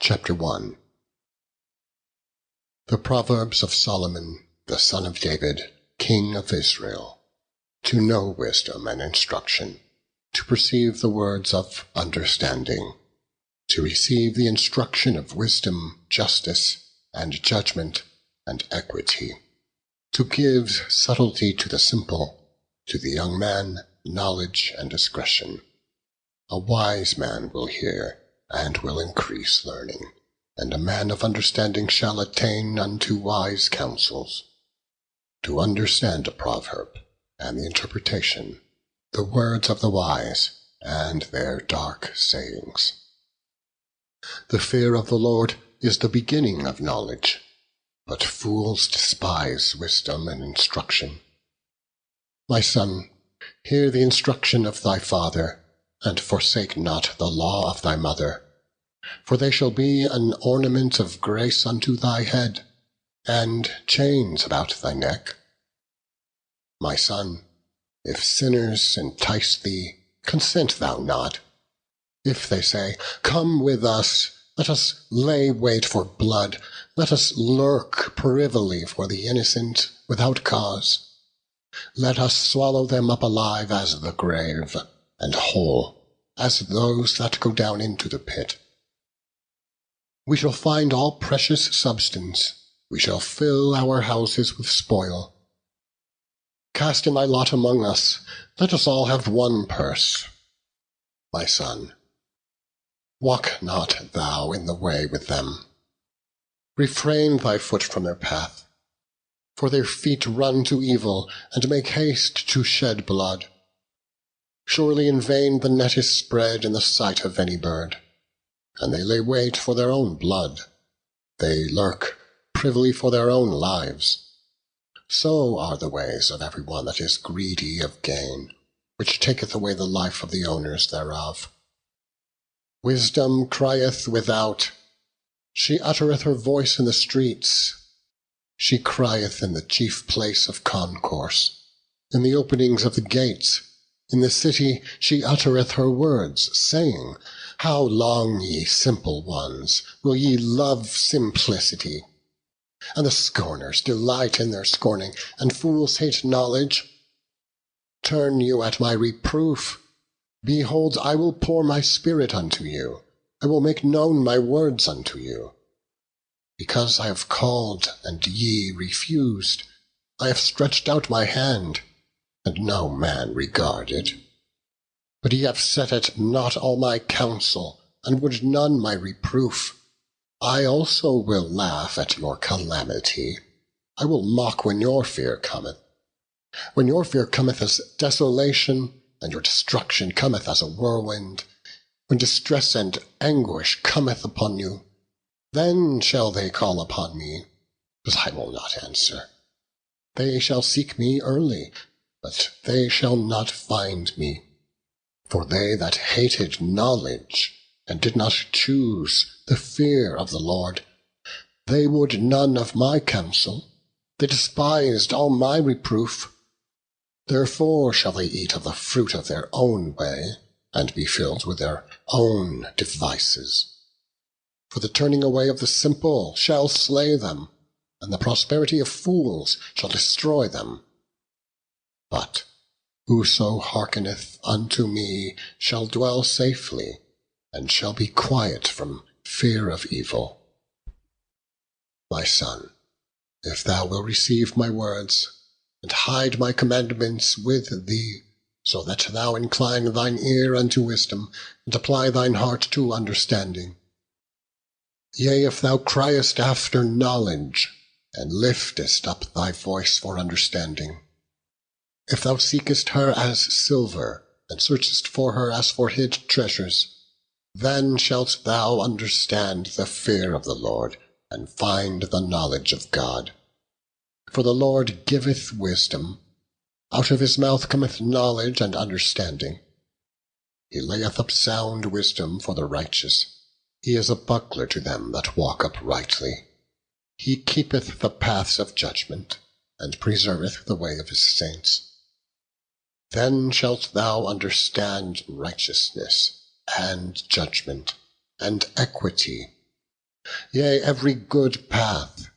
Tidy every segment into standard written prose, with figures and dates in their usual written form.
Chapter 1. The Proverbs of Solomon, the son of David, king of Israel, to know wisdom and instruction, to perceive the words of understanding, to receive the instruction of wisdom, justice, and judgment, and equity, to give subtlety to the simple, to the young man knowledge and discretion. A wise man will hear, and will increase learning, and a man of understanding shall attain unto wise counsels. To understand a proverb, and the interpretation, the words of the wise, and their dark sayings. The fear of the Lord is the beginning of knowledge, but fools despise wisdom and instruction. My son, hear the instruction of thy father, and forsake not the law of thy mother, for they shall be an ornament of grace unto thy head, and chains about thy neck. My son, if sinners entice thee, consent thou not. If they say, Come with us, let us lay wait for blood, let us lurk privily for the innocent without cause. Let us swallow them up alive as the grave, and whole as those that go down into the pit. We shall find all precious substance, we shall fill our houses with spoil. Cast in thy lot among us, let us all have one purse. My son, walk not thou in the way with them. Refrain thy foot from their path, for their feet run to evil, and make haste to shed blood. Surely in vain the net is spread in the sight of any bird, and they lay wait for their own blood. They lurk privily for their own lives. So are the ways of every one that is greedy of gain, which taketh away the life of the owners thereof. Wisdom crieth without, she uttereth her voice in the streets. She crieth in the chief place of concourse, in the openings of the gates. In the city she uttereth her words, saying, How long, ye simple ones, will ye love simplicity? And the scorners delight in their scorning, and fools hate knowledge. Turn you at my reproof. Behold, I will pour my spirit unto you. I will make known my words unto you. Because I have called, and ye refused, I have stretched out my hand, and no man regarded. But ye have set at naught all my counsel, and would none my reproof. I also will laugh at your calamity. I will mock when your fear cometh. When your fear cometh as desolation, and your destruction cometh as a whirlwind, when distress and anguish cometh upon you, then shall they call upon me, but I will not answer. They shall seek me early, but they shall not find me. For they that hated knowledge, and did not choose the fear of the Lord, they would none of my counsel, they despised all my reproof. Therefore shall they eat of the fruit of their own way, and be filled with their own devices. For the turning away of the simple shall slay them, and the prosperity of fools shall destroy them. But whoso hearkeneth unto me shall dwell safely, and shall be quiet from fear of evil. My son, if thou wilt receive my words, and hide my commandments with thee, so that thou incline thine ear unto wisdom, and apply thine heart to understanding. Yea, if thou criest after knowledge, and liftest up thy voice for understanding. If thou seekest her as silver, and searchest for her as for hid treasures, then shalt thou understand the fear of the Lord, and find the knowledge of God. For the Lord giveth wisdom, out of his mouth cometh knowledge and understanding. He layeth up sound wisdom for the righteous, he is a buckler to them that walk uprightly. He keepeth the paths of judgment, and preserveth the way of his saints. Then shalt thou understand righteousness, and judgment, and equity, yea, every good path.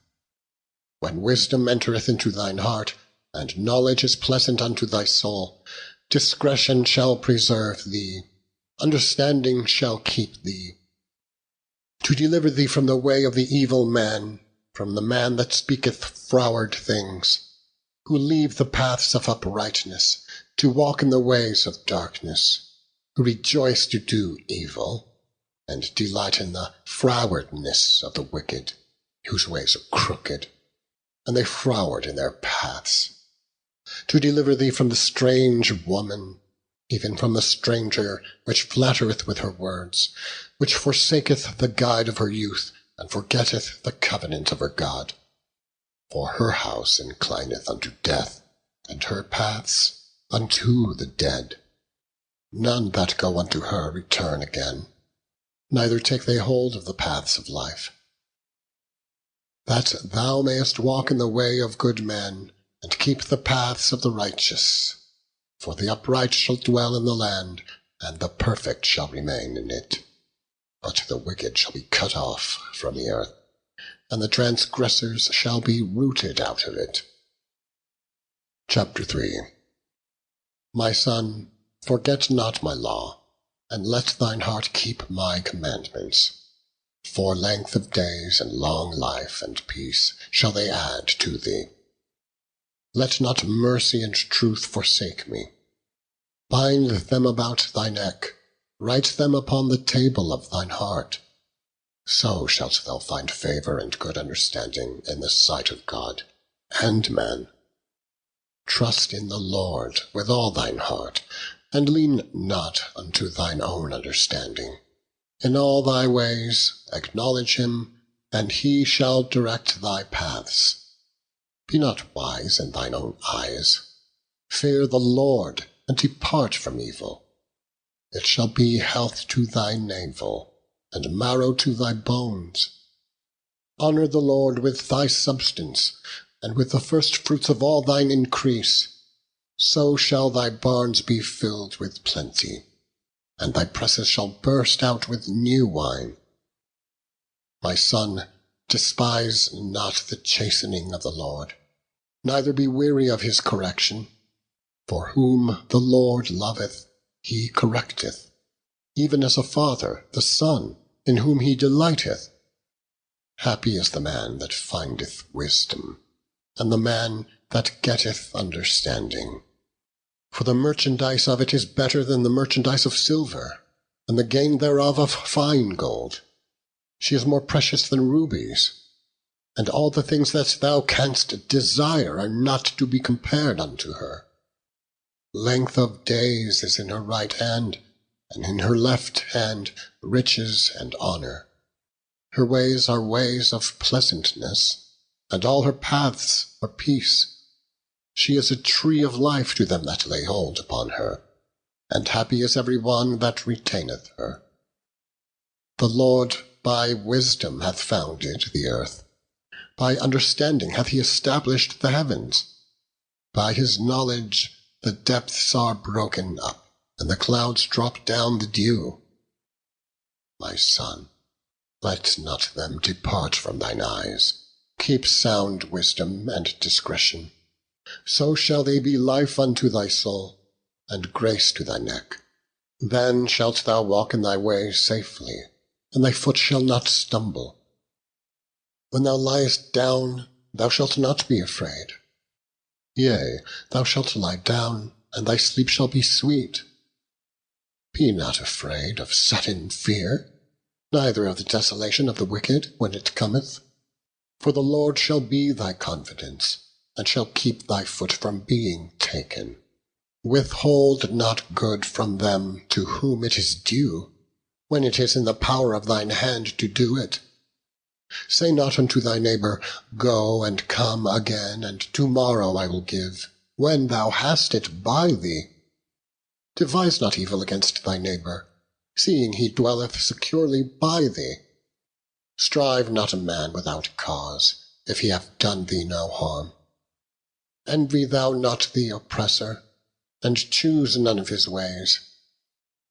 When wisdom entereth into thine heart, and knowledge is pleasant unto thy soul, discretion shall preserve thee, understanding shall keep thee, to deliver thee from the way of the evil man, from the man that speaketh froward things, who leave the paths of uprightness, to walk in the ways of darkness, who rejoice to do evil, and delight in the frowardness of the wicked, whose ways are crooked, and they froward in their paths. To deliver thee from the strange woman, even from the stranger which flattereth with her words, which forsaketh the guide of her youth, and forgetteth the covenant of her God. For her house inclineth unto death, and her paths unto the dead. None that go unto her return again, neither take they hold of the paths of life. That thou mayest walk in the way of good men, and keep the paths of the righteous. For the upright shall dwell in the land, and the perfect shall remain in it. But the wicked shall be cut off from the earth, and the transgressors shall be rooted out of it. Chapter 3. My son, forget not my law, and let thine heart keep my commandments. For length of days and long life and peace shall they add to thee. Let not mercy and truth forsake me. Bind them about thy neck, write them upon the table of thine heart. So shalt thou find favour and good understanding in the sight of God and man. Trust in the Lord with all thine heart, and lean not unto thine own understanding. In all thy ways acknowledge him, and he shall direct thy paths. Be not wise in thine own eyes. Fear the Lord, and depart from evil. It shall be health to thy navel, and marrow to thy bones. Honour the Lord with thy substance, and with the firstfruits of all thine increase. So shall thy barns be filled with plenty, and thy presses shall burst out with new wine. My son, despise not the chastening of the Lord, neither be weary of his correction. For whom the Lord loveth, he correcteth, even as a father the son, in whom he delighteth. Happy is the man that findeth wisdom, and the man that getteth understanding. For the merchandise of it is better than the merchandise of silver, and the gain thereof of fine gold. She is more precious than rubies, and all the things that thou canst desire are not to be compared unto her. Length of days is in her right hand, and in her left hand riches and honour. Her ways are ways of pleasantness, and all her paths are peace. She is a tree of life to them that lay hold upon her, and happy is every one that retaineth her. The Lord by wisdom hath founded the earth, by understanding hath he established the heavens. By his knowledge the depths are broken up, and the clouds drop down the dew. My son, let not them depart from thine eyes. Keep sound wisdom and discretion. So shall they be life unto thy soul, and grace to thy neck. Then shalt thou walk in thy way safely, and thy foot shall not stumble. When thou liest down, thou shalt not be afraid. Yea, thou shalt lie down, and thy sleep shall be sweet. Be not afraid of sudden fear, neither of the desolation of the wicked when it cometh. For the Lord shall be thy confidence, and shall keep thy foot from being taken. Withhold not good from them to whom it is due, when it is in the power of thine hand to do it. Say not unto thy neighbour, Go and come again, and tomorrow I will give, when thou hast it by thee. Devise not evil against thy neighbour, seeing he dwelleth securely by thee. Strive not a man without cause, if he have done thee no harm. Envy thou not the oppressor, and choose none of his ways.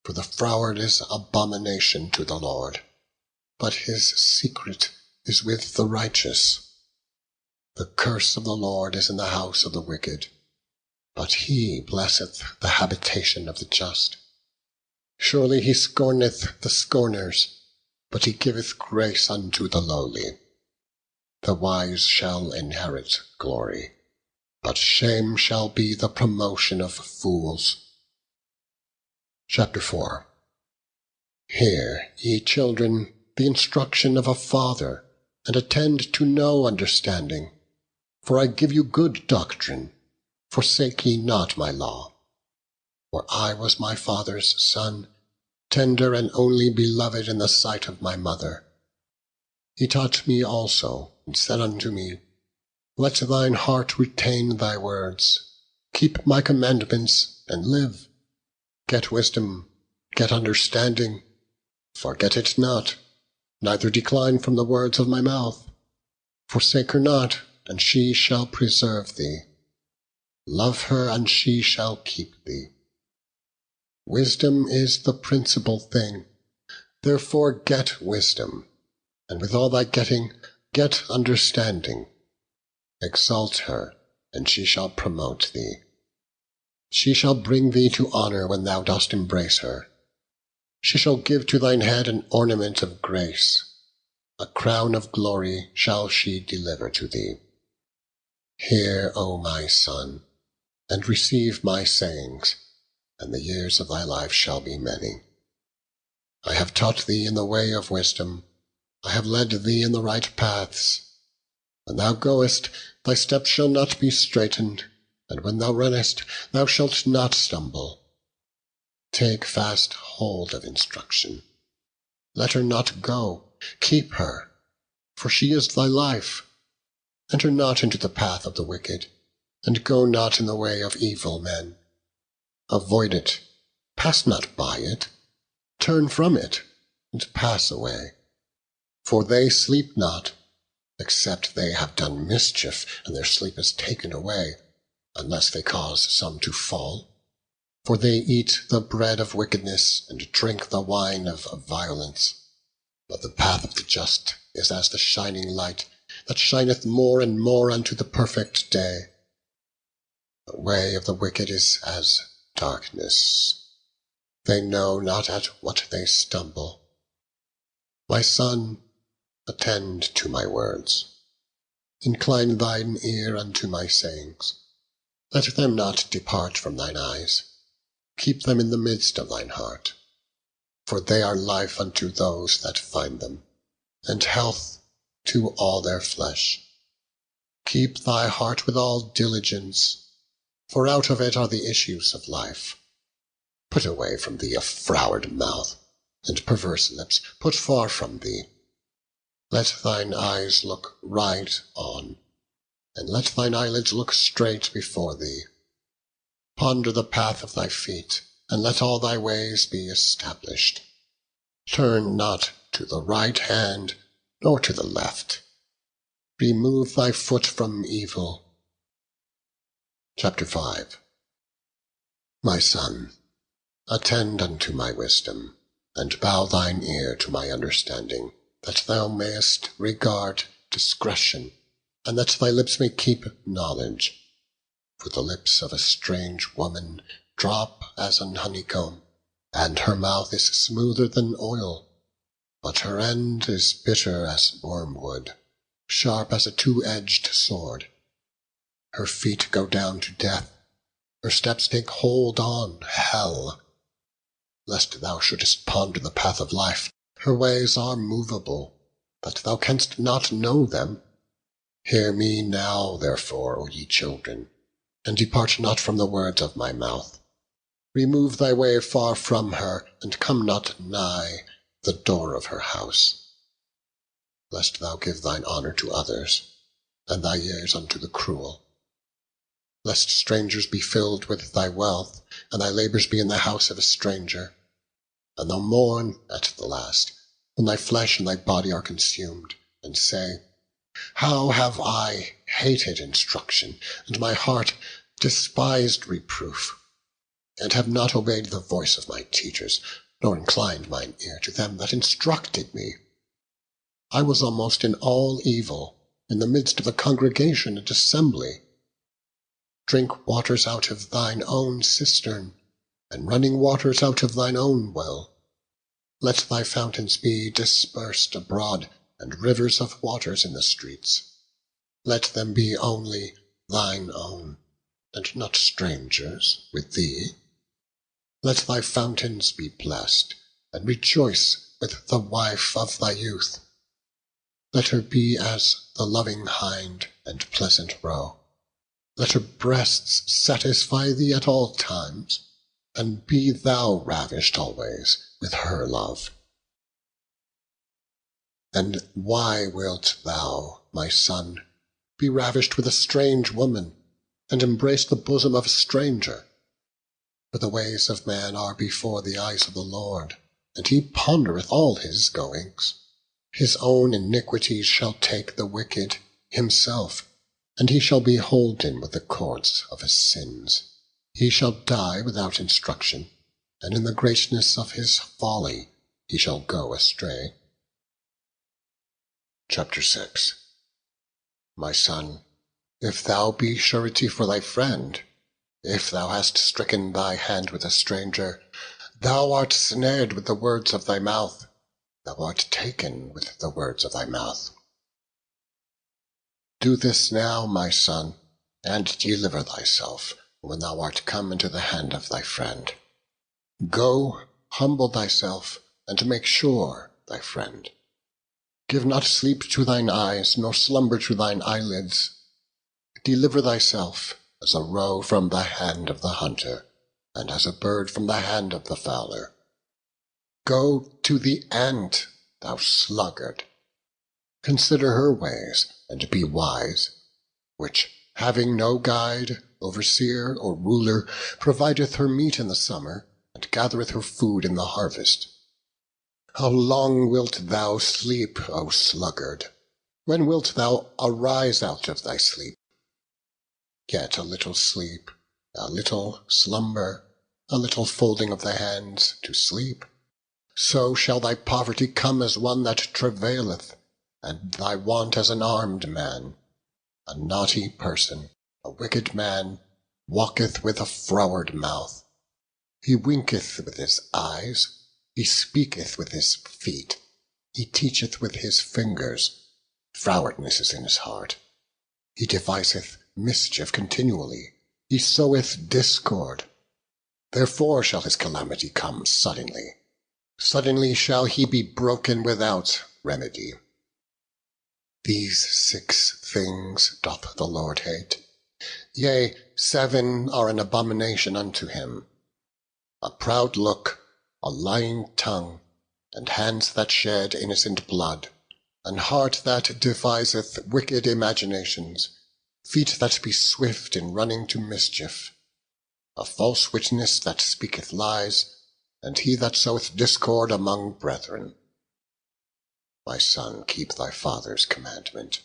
For the froward is abomination to the Lord, but his secret is with the righteous. The curse of the Lord is in the house of the wicked, but he blesseth the habitation of the just. Surely he scorneth the scorners, but he giveth grace unto the lowly. The wise shall inherit glory, but shame shall be the promotion of fools. Chapter 4. Hear, ye children, the instruction of a father, and attend to no understanding. For I give you good doctrine. Forsake ye not my law. For I was my father's son, tender and only beloved in the sight of my mother. He taught me also, and said unto me, Let thine heart retain thy words. Keep my commandments, and live. Get wisdom, get understanding. Forget it not, neither decline from the words of my mouth. Forsake her not, and she shall preserve thee. Love her, and she shall keep thee. Wisdom is the principal thing. Therefore get wisdom, and with all thy getting, get understanding. Exalt her, and she shall promote thee. She shall bring thee to honour when thou dost embrace her. She shall give to thine head an ornament of grace. A crown of glory shall she deliver to thee. Hear, O my son, and receive my sayings, and the years of thy life shall be many. I have taught thee in the way of wisdom. I have led thee in the right paths. When thou goest, thy steps shall not be straitened, and when thou runnest, thou shalt not stumble. Take fast hold of instruction. Let her not go, keep her, for she is thy life. Enter not into the path of the wicked, and go not in the way of evil men. Avoid it, pass not by it, turn from it, and pass away. For they sleep not, except they have done mischief, and their sleep is taken away, unless they cause some to fall. For they eat the bread of wickedness, and drink the wine of violence. But the path of the just is as the shining light, that shineth more and more unto the perfect day. The way of the wicked is as darkness. They know not at what they stumble. My son, attend to my words. Incline thine ear unto my sayings. Let them not depart from thine eyes. Keep them in the midst of thine heart. For they are life unto those that find them, and health to all their flesh. Keep thy heart with all diligence, for out of it are the issues of life. Put away from thee a froward mouth, and perverse lips put far from thee. Let thine eyes look right on, and let thine eyelids look straight before thee. Ponder the path of thy feet, and let all thy ways be established. Turn not to the right hand, nor to the left. Remove thy foot from evil. Chapter 5. My son, attend unto my wisdom, and bow thine ear to my understanding, that thou mayest regard discretion, and that thy lips may keep knowledge. For the lips of a strange woman drop as an honeycomb, and her mouth is smoother than oil, but her end is bitter as wormwood, sharp as a two-edged sword. Her feet go down to death, her steps take hold on hell. Lest thou shouldest ponder the path of life, her ways are movable, that thou canst not know them. Hear me now, therefore, O ye children, and depart not from the words of my mouth. Remove thy way far from her, and come not nigh the door of her house. Lest thou give thine honour to others, and thy years unto the cruel. Lest strangers be filled with thy wealth, and thy labours be in the house of a stranger. And thou mourn at the last, when thy flesh and thy body are consumed, and say, How have I hated instruction, and my heart despised reproof, and have not obeyed the voice of my teachers, nor inclined mine ear to them that instructed me. I was almost in all evil, in the midst of a congregation and assembly. Drink waters out of thine own cistern, and running waters out of thine own well. Let thy fountains be dispersed abroad, and rivers of waters in the streets. Let them be only thine own, and not strangers with thee. Let thy fountains be blessed, and rejoice with the wife of thy youth. Let her be as the loving hind and pleasant roe. Let her breasts satisfy thee at all times, and be thou ravished always with her love. And why wilt thou, my son, be ravished with a strange woman, and embrace the bosom of a stranger? For the ways of man are before the eyes of the Lord, and he pondereth all his goings. His own iniquities shall take the wicked himself, and he shall be holden with the cords of his sins. He shall die without instruction, and in the greatness of his folly he shall go astray. Chapter 6. My son, if thou be surety for thy friend, if thou hast stricken thy hand with a stranger, thou art snared with the words of thy mouth, thou art taken with the words of thy mouth. Do this now, my son, and deliver thyself, when thou art come into the hand of thy friend. Go, humble thyself, and make sure thy friend. Give not sleep to thine eyes, nor slumber to thine eyelids. Deliver thyself, as a roe from the hand of the hunter, and as a bird from the hand of the fowler. Go to the ant, thou sluggard. Consider her ways, and be wise, which, having no guide, overseer, or ruler, provideth her meat in the summer, and gathereth her food in the harvest. How long wilt thou sleep, O sluggard? When wilt thou arise out of thy sleep? Yet a little sleep, a little slumber, a little folding of the hands to sleep. So shall thy poverty come as one that travaileth, and thy want as an armed man. A naughty person, a wicked man, walketh with a froward mouth. He winketh with his eyes, he speaketh with his feet, he teacheth with his fingers. Frowardness is in his heart. He deviseth mischief continually, he soweth discord. Therefore shall his calamity come suddenly. Suddenly shall he be broken without remedy. These 6 things doth the Lord hate, yea, 7 are an abomination unto him: a proud look, a lying tongue, and hands that shed innocent blood, an heart that deviseth wicked imaginations, feet that be swift in running to mischief, a false witness that speaketh lies, and he that soweth discord among brethren. My son, keep thy father's commandment,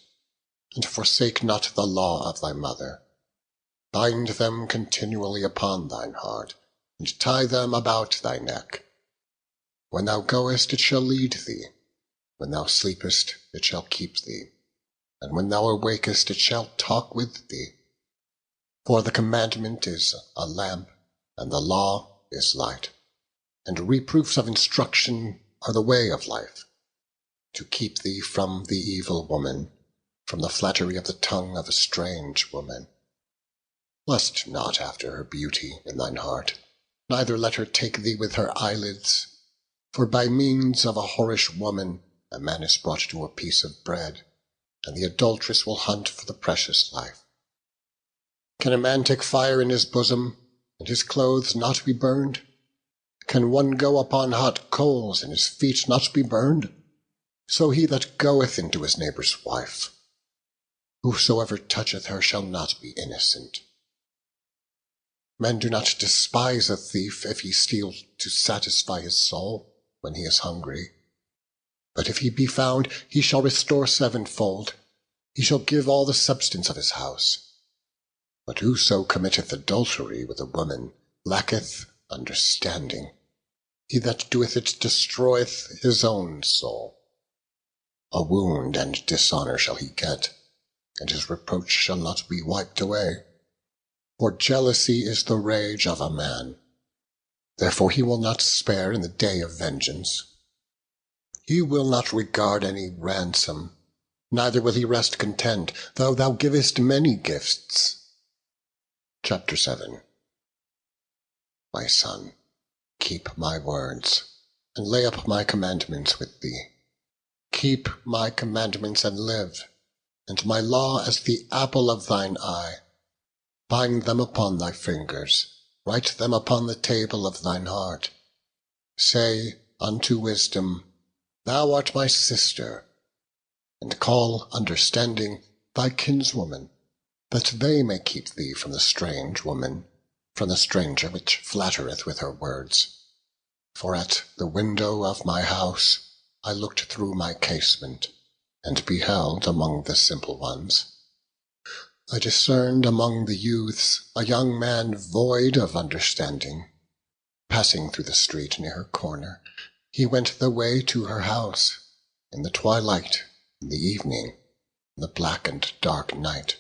and forsake not the law of thy mother. Bind them continually upon thine heart, and tie them about thy neck. When thou goest, it shall lead thee. When thou sleepest, it shall keep thee. And when thou awakest, it shall talk with thee. For the commandment is a lamp, and the law is light. And reproofs of instruction are the way of life, to keep thee from the evil woman, from the flattery of the tongue of a strange woman. Lust not after her beauty in thine heart, neither let her take thee with her eyelids. For by means of a whorish woman a man is brought to a piece of bread, and the adulteress will hunt for the precious life. Can a man take fire in his bosom, and his clothes not be burned? Can one go upon hot coals, and his feet not be burned? So he that goeth into his neighbour's wife, whosoever toucheth her shall not be innocent. Men do not despise a thief if he steal to satisfy his soul when he is hungry. But if he be found, he shall restore 7-fold. He shall give all the substance of his house. But whoso committeth adultery with a woman lacketh understanding. He that doeth it destroyeth his own soul. A wound and dishonor shall he get, and his reproach shall not be wiped away. For jealousy is the rage of a man, therefore he will not spare in the day of vengeance. He will not regard any ransom, neither will he rest content, though thou givest many gifts. Chapter 7. My son, keep my words, and lay up my commandments with thee. Keep my commandments and live, and my law as the apple of thine eye. Bind them upon thy fingers, write them upon the table of thine heart. Say unto wisdom, Thou art my sister, and call understanding thy kinswoman, that they may keep thee from the strange woman, from the stranger which flattereth with her words. For at the window of my house I looked through my casement, and beheld among the simple ones. I discerned among the youths a young man void of understanding. Passing through the street near her corner, he went the way to her house, in the twilight, in the evening, in the black and dark night.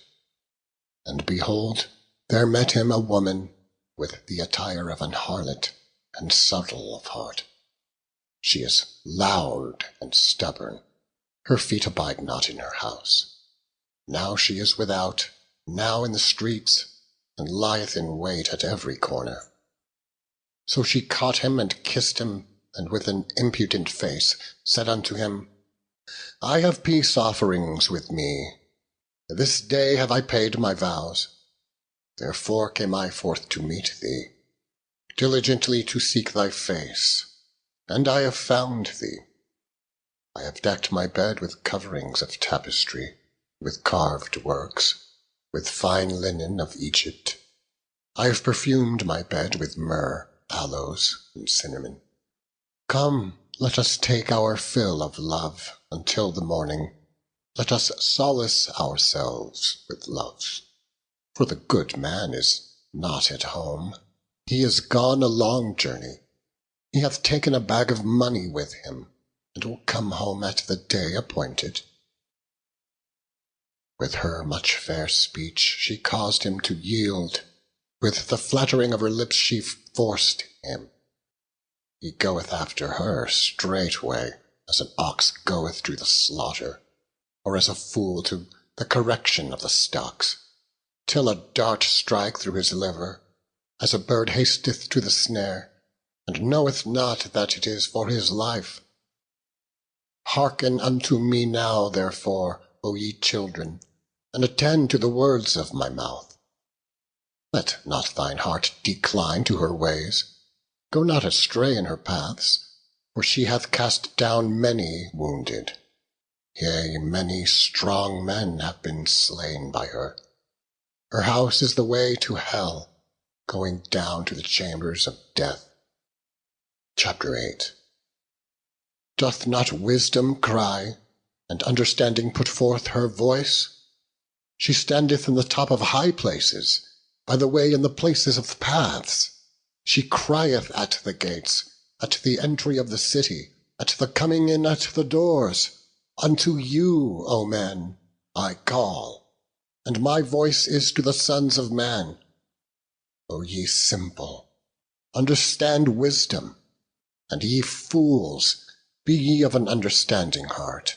And behold, there met him a woman with the attire of an harlot, and subtle of heart. She is loud and stubborn, her feet abide not in her house. Now she is without, now in the streets, and lieth in wait at every corner. So she caught him and kissed him, and with an impudent face said unto him, I have peace offerings with me. This day have I paid my vows. Therefore came I forth to meet thee, diligently to seek thy face, and I have found thee. I have decked my bed with coverings of tapestry, with carved works, with fine linen of Egypt. I have perfumed my bed with myrrh, aloes, and cinnamon. Come, let us take our fill of love until the morning. Let us solace ourselves with love. For the good man is not at home. He is gone a long journey. He hath taken a bag of money with him, and will come home at the day appointed. With her much fair speech she caused him to yield. With the flattering of her lips she forced him. He goeth after her straightway, as an ox goeth to the slaughter, or as a fool to the correction of the stocks, till a dart strike through his liver, as a bird hasteth to the snare, and knoweth not that it is for his life. Hearken unto me now, therefore, O ye children, and attend to the words of my mouth. Let not thine heart decline to her ways. Go not astray in her paths, for she hath cast down many wounded. Yea, many strong men have been slain by her. Her house is the way to hell, going down to the chambers of death. Chapter 8. Doth not wisdom cry, and understanding put forth her voice? She standeth in the top of high places, by the way in the places of the paths. She crieth at the gates, at the entry of the city, at the coming in at the doors. Unto you, O men, I call, and my voice is to the sons of man. O ye simple, understand wisdom, and ye fools, be ye of an understanding heart.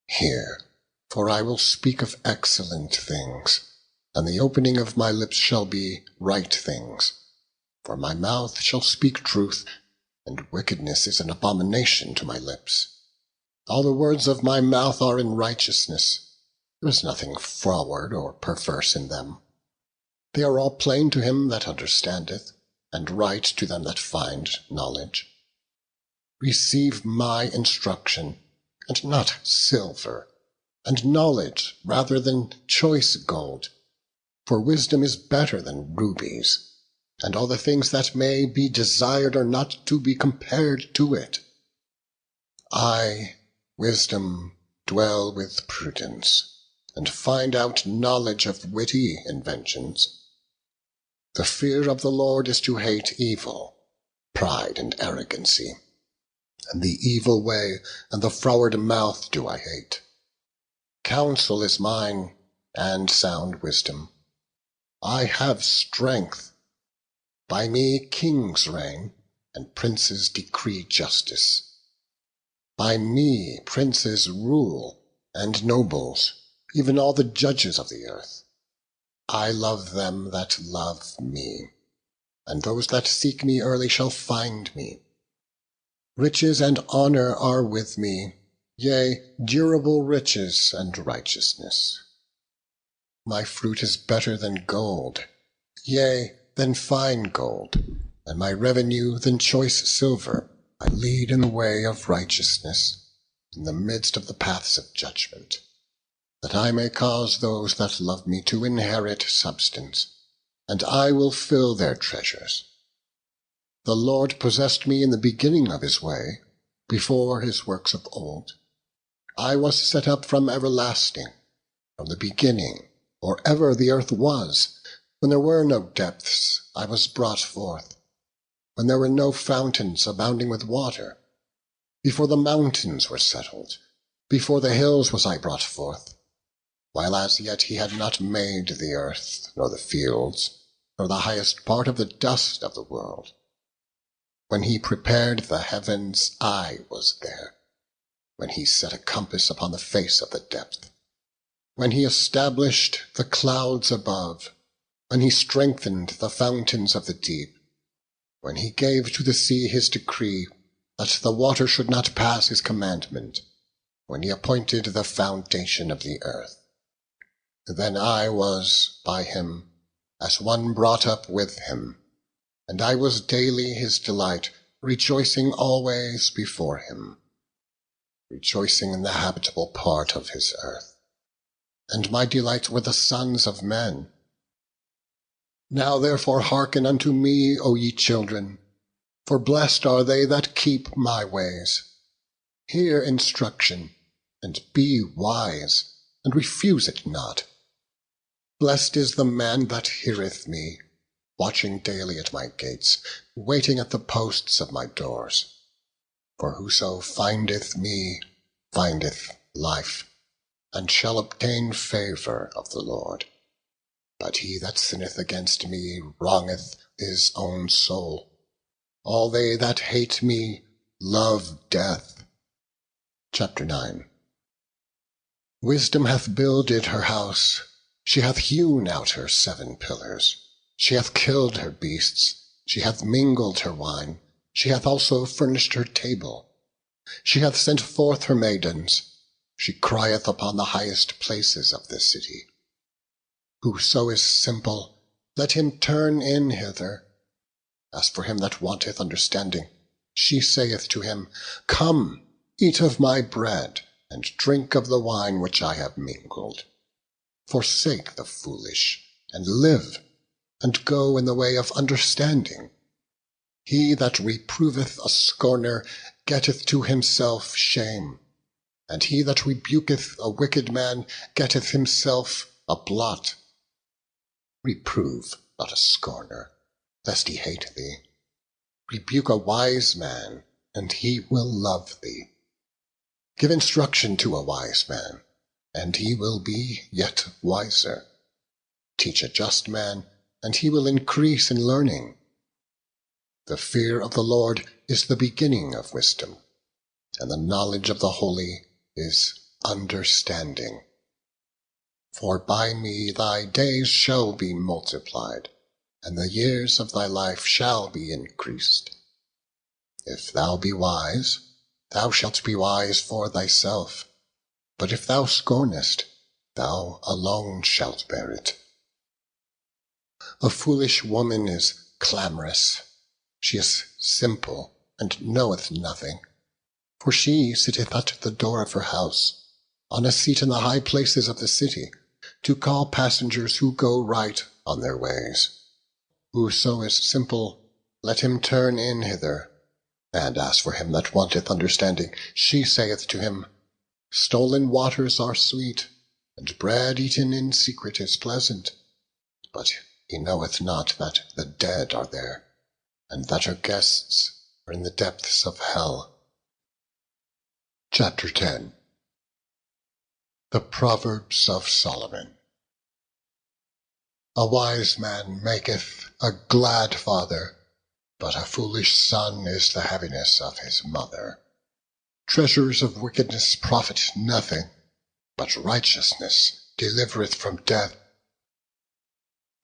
Hear, for I will speak of excellent things, and the opening of my lips shall be right things. For my mouth shall speak truth, and wickedness is an abomination to my lips. All the words of my mouth are in righteousness. There is nothing froward or perverse in them. They are all plain to him that understandeth, and right to them that find knowledge. Receive my instruction, and not silver, and knowledge rather than choice gold. For wisdom is better than rubies, and all the things that may be desired are not to be compared to it. I, wisdom, dwell with prudence, and find out knowledge of witty inventions. The fear of the Lord is to hate evil, pride and arrogancy, and the evil way and the froward mouth do I hate. Counsel is mine, and sound wisdom. I have strength. By me kings reign, and princes decree justice. By me princes rule, and nobles, even all the judges of the earth. I love them that love me, and those that seek me early shall find me. Riches and honor are with me, yea, durable riches and righteousness. My fruit is better than gold, yea, than fine gold, and my revenue than choice silver. I lead in the way of righteousness, in the midst of the paths of judgment, that I may cause those that love me to inherit substance, and I will fill their treasures. The Lord possessed me in the beginning of his way, before his works of old. I was set up from everlasting, from the beginning, or ever the earth was. When there were no depths, I was brought forth, when there were no fountains abounding with water. Before the mountains were settled, before the hills was I brought forth, while as yet he had not made the earth, nor the fields, nor the highest part of the dust of the world. When he prepared the heavens, I was there. When he set a compass upon the face of the depth. When he established the clouds above. When he strengthened the fountains of the deep. When he gave to the sea his decree, that the water should not pass his commandment. When he appointed the foundation of the earth. Then I was by him, as one brought up with him. And I was daily his delight, rejoicing always before him, rejoicing in the habitable part of his earth. And my delight were the sons of men. Now therefore hearken unto me, O ye children, for blessed are they that keep my ways. Hear instruction, and be wise, and refuse it not. Blessed is the man that heareth me, watching daily at my gates, waiting at the posts of my doors. For whoso findeth me findeth life, and shall obtain favour of the Lord. But he that sinneth against me wrongeth his own soul. All they that hate me love death. Chapter 9. Wisdom hath builded her house, she hath hewn out her 7 pillars. She hath killed her beasts, she hath mingled her wine, she hath also furnished her table. She hath sent forth her maidens, she crieth upon the highest places of the city. Whoso is simple, let him turn in hither. As for him that wanteth understanding, she saith to him, Come, eat of my bread, and drink of the wine which I have mingled. Forsake the foolish, and live, and go in the way of understanding. He that reproveth a scorner getteth to himself shame, and he that rebuketh a wicked man getteth himself a blot. Reprove not a scorner, lest he hate thee. Rebuke a wise man, and he will love thee. Give instruction to a wise man, and he will be yet wiser. Teach a just man, and he will increase in learning. The fear of the Lord is the beginning of wisdom, and the knowledge of the holy is understanding. For by me thy days shall be multiplied, and the years of thy life shall be increased. If thou be wise, thou shalt be wise for thyself, but if thou scornest, thou alone shalt bear it. A foolish woman is clamorous. She is simple, and knoweth nothing. For she sitteth at the door of her house, on a seat in the high places of the city, to call passengers who go right on their ways. Whoso is simple, let him turn in hither. And as for him that wanteth understanding, she saith to him, Stolen waters are sweet, and bread eaten in secret is pleasant. But he knoweth not that the dead are there, and that her guests are in the depths of hell. Chapter 10. The Proverbs of Solomon. A wise man maketh a glad father, but a foolish son is the heaviness of his mother. Treasures of wickedness profit nothing, but righteousness delivereth from death.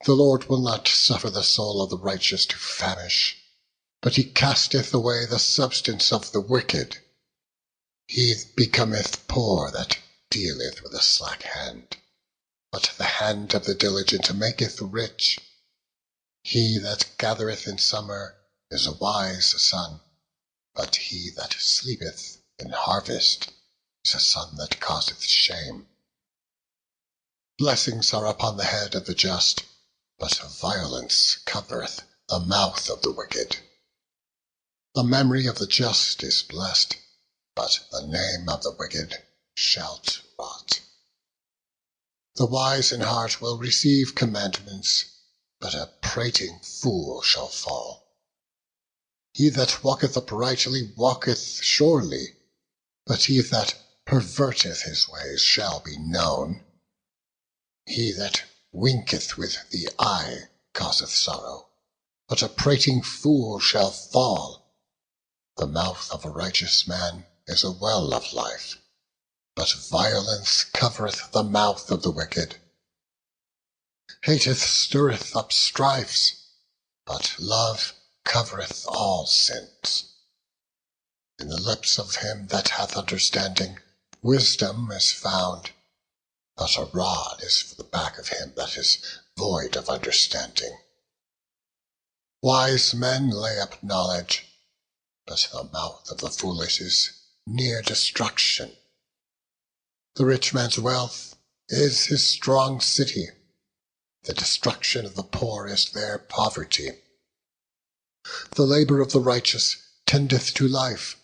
The Lord will not suffer the soul of the righteous to famish, but he casteth away the substance of the wicked. He becometh poor that dealeth with a slack hand, but the hand of the diligent maketh rich. He that gathereth in summer is a wise son, but he that sleepeth in harvest is a son that causeth shame. Blessings are upon the head of the just, but violence covereth the mouth of the wicked. The memory of the just is blessed, but the name of the wicked shall rot. The wise in heart will receive commandments, but a prating fool shall fall. He that walketh uprightly walketh surely, but he that perverteth his ways shall be known. He that winketh with the eye causeth sorrow, but a prating fool shall fall. The mouth of a righteous man is a well of life, but violence covereth the mouth of the wicked. Hateth stirreth up strifes, but love covereth all sins. In the lips of him that hath understanding wisdom is found, but a rod is for the back of him that is void of understanding. Wise men lay up knowledge, but the mouth of the foolish is near destruction. The rich man's wealth is his strong city. The destruction of the poor is their poverty. The labor of the righteous tendeth to life,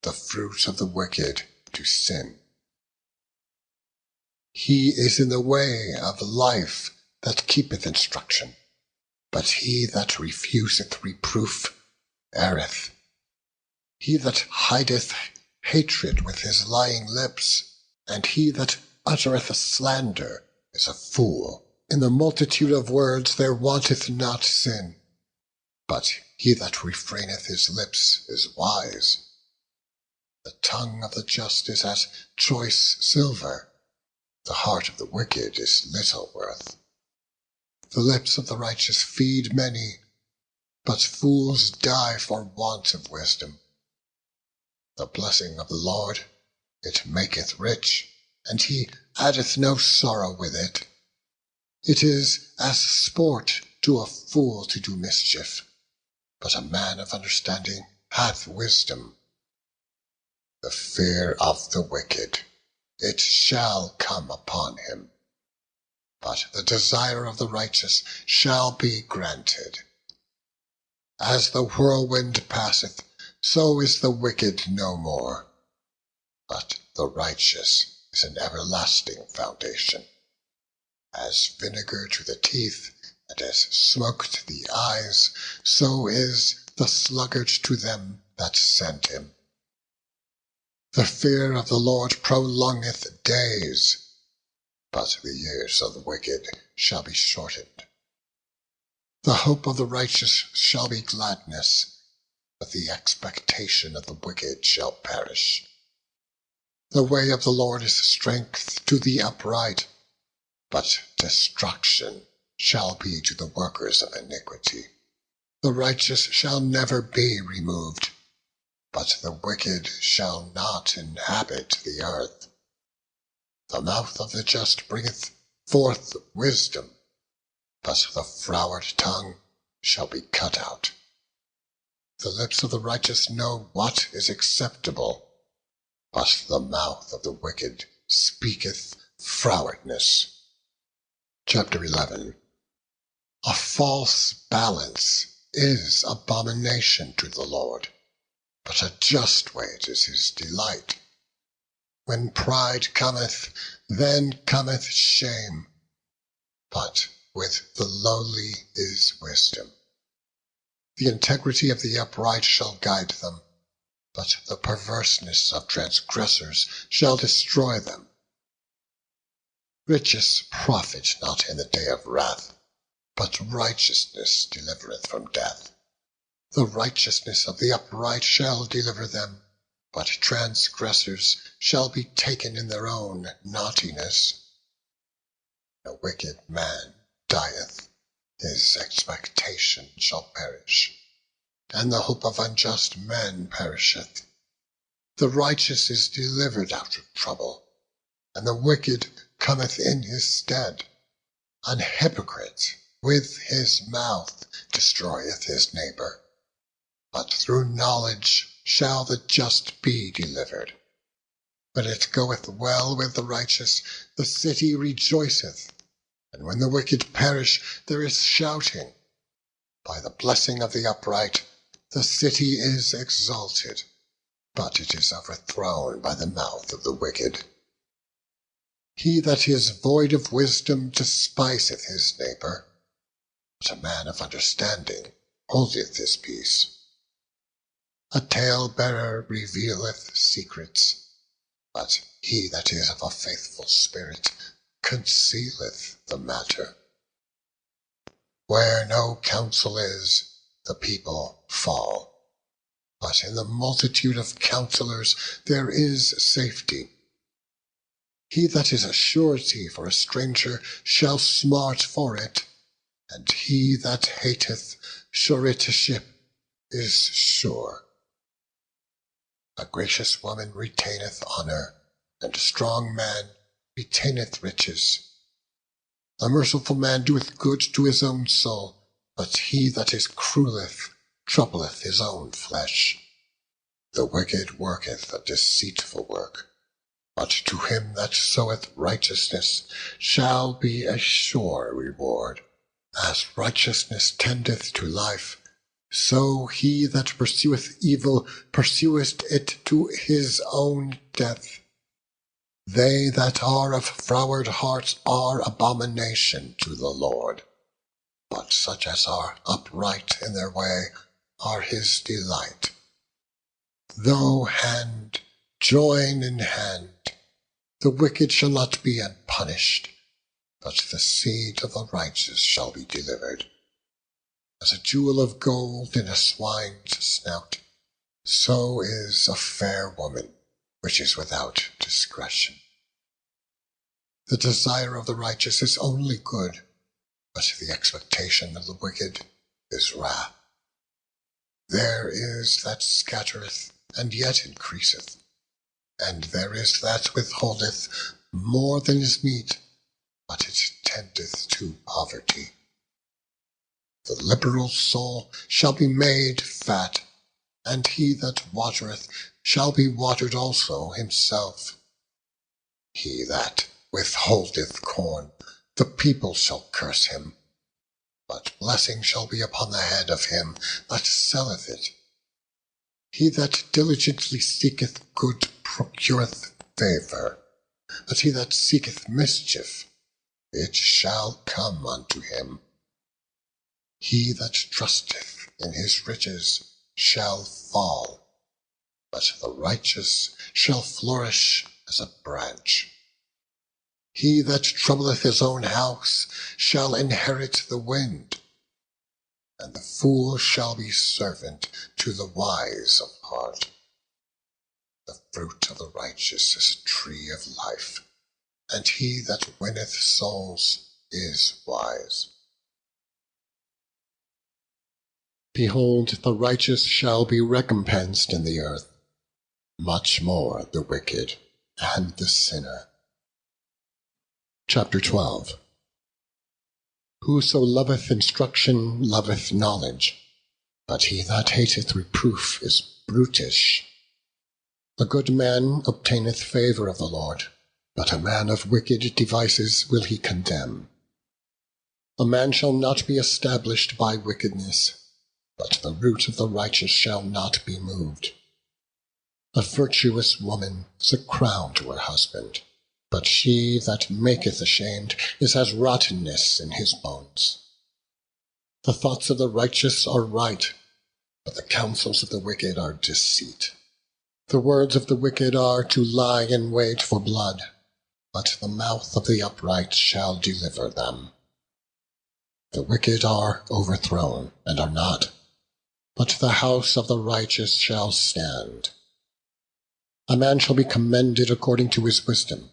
the fruit of the wicked to sin. He is in the way of life that keepeth instruction, but he that refuseth reproof erreth. He that hideth hatred with his lying lips, and he that uttereth a slander is a fool. In the multitude of words there wanteth not sin, but he that refraineth his lips is wise. The tongue of the just is as choice silver, the heart of the wicked is little worth. The lips of the righteous feed many, but fools die for want of wisdom. The blessing of the Lord, it maketh rich, and he addeth no sorrow with it. It is as sport to a fool to do mischief, but a man of understanding hath wisdom. The fear of the wicked, it shall come upon him, but the desire of the righteous shall be granted. As the whirlwind passeth, so is the wicked no more, but the righteous is an everlasting foundation. As vinegar to the teeth, and as smoke to the eyes, so is the sluggard to them that send him. The fear of the Lord prolongeth days, but the years of the wicked shall be shortened. The hope of the righteous shall be gladness, but the expectation of the wicked shall perish. The way of the Lord is strength to the upright, but destruction shall be to the workers of iniquity. The righteous shall never be removed, but the wicked shall not inhabit the earth. The mouth of the just bringeth forth wisdom, but the froward tongue shall be cut out. The lips of the righteous know what is acceptable, but the mouth of the wicked speaketh frowardness. Chapter 11. A false balance is abomination to the Lord, but a just weight is his delight. When pride cometh, then cometh shame, but with the lowly is wisdom. The integrity of the upright shall guide them, but the perverseness of transgressors shall destroy them. Riches profit not in the day of wrath, but righteousness delivereth from death. The righteousness of the upright shall deliver them, but transgressors shall be taken in their own naughtiness. A wicked man dieth, his expectation shall perish, and the hope of unjust men perisheth. The righteous is delivered out of trouble, and the wicked cometh in his stead. An hypocrite with his mouth destroyeth his neighbor, but through knowledge shall the just be delivered. When it goeth well with the righteous, the city rejoiceth, and when the wicked perish, there is shouting. By the blessing of the upright, the city is exalted, but it is overthrown by the mouth of the wicked. He that is void of wisdom despiseth his neighbor, but a man of understanding holdeth his peace. A talebearer revealeth secrets, but he that is of a faithful spirit concealeth the matter. Where no counsel is, the people fall, but in the multitude of counselors there is safety. He that is a surety for a stranger shall smart for it, and he that hateth suretyship is sure. A gracious woman retaineth honour, and a strong man retaineth riches. A merciful man doeth good to his own soul, but he that is cruelleth troubleth his own flesh. The wicked worketh a deceitful work, but to him that soweth righteousness shall be a sure reward. As righteousness tendeth to life, so he that pursueth evil pursueth it to his own death. They that are of froward hearts are abomination to the Lord, but such as are upright in their way are his delight. Though hand join in hand, the wicked shall not be unpunished, but the seed of the righteous shall be delivered. As a jewel of gold in a swine's snout, so is a fair woman which is without discretion. The desire of the righteous is only good, but the expectation of the wicked is wrath. There is that scattereth, and yet increaseth, and there is that withholdeth more than is meet, but it tendeth to poverty. The liberal soul shall be made fat, and he that watereth shall be watered also himself. He that withholdeth corn, the people shall curse him, but blessing shall be upon the head of him that selleth it. He that diligently seeketh good procureth favour, but he that seeketh mischief, it shall come unto him. He that trusteth in his riches shall fall, but the righteous shall flourish as a branch. He that troubleth his own house shall inherit the wind, and the fool shall be servant to the wise of heart. The fruit of the righteous is a tree of life, and he that winneth souls is wise. Behold, the righteous shall be recompensed in the earth, much more the wicked and the sinner. Chapter 12. Whoso loveth instruction loveth knowledge, but he that hateth reproof is brutish. A good man obtaineth favour of the Lord, but a man of wicked devices will he condemn. A man shall not be established by wickedness, but the root of the righteous shall not be moved. A virtuous woman is a crown to her husband, but she that maketh ashamed is as rottenness in his bones. The thoughts of the righteous are right, but the counsels of the wicked are deceit. The words of the wicked are to lie in wait for blood, but the mouth of the upright shall deliver them. The wicked are overthrown and are not, but the house of the righteous shall stand. A man shall be commended according to his wisdom,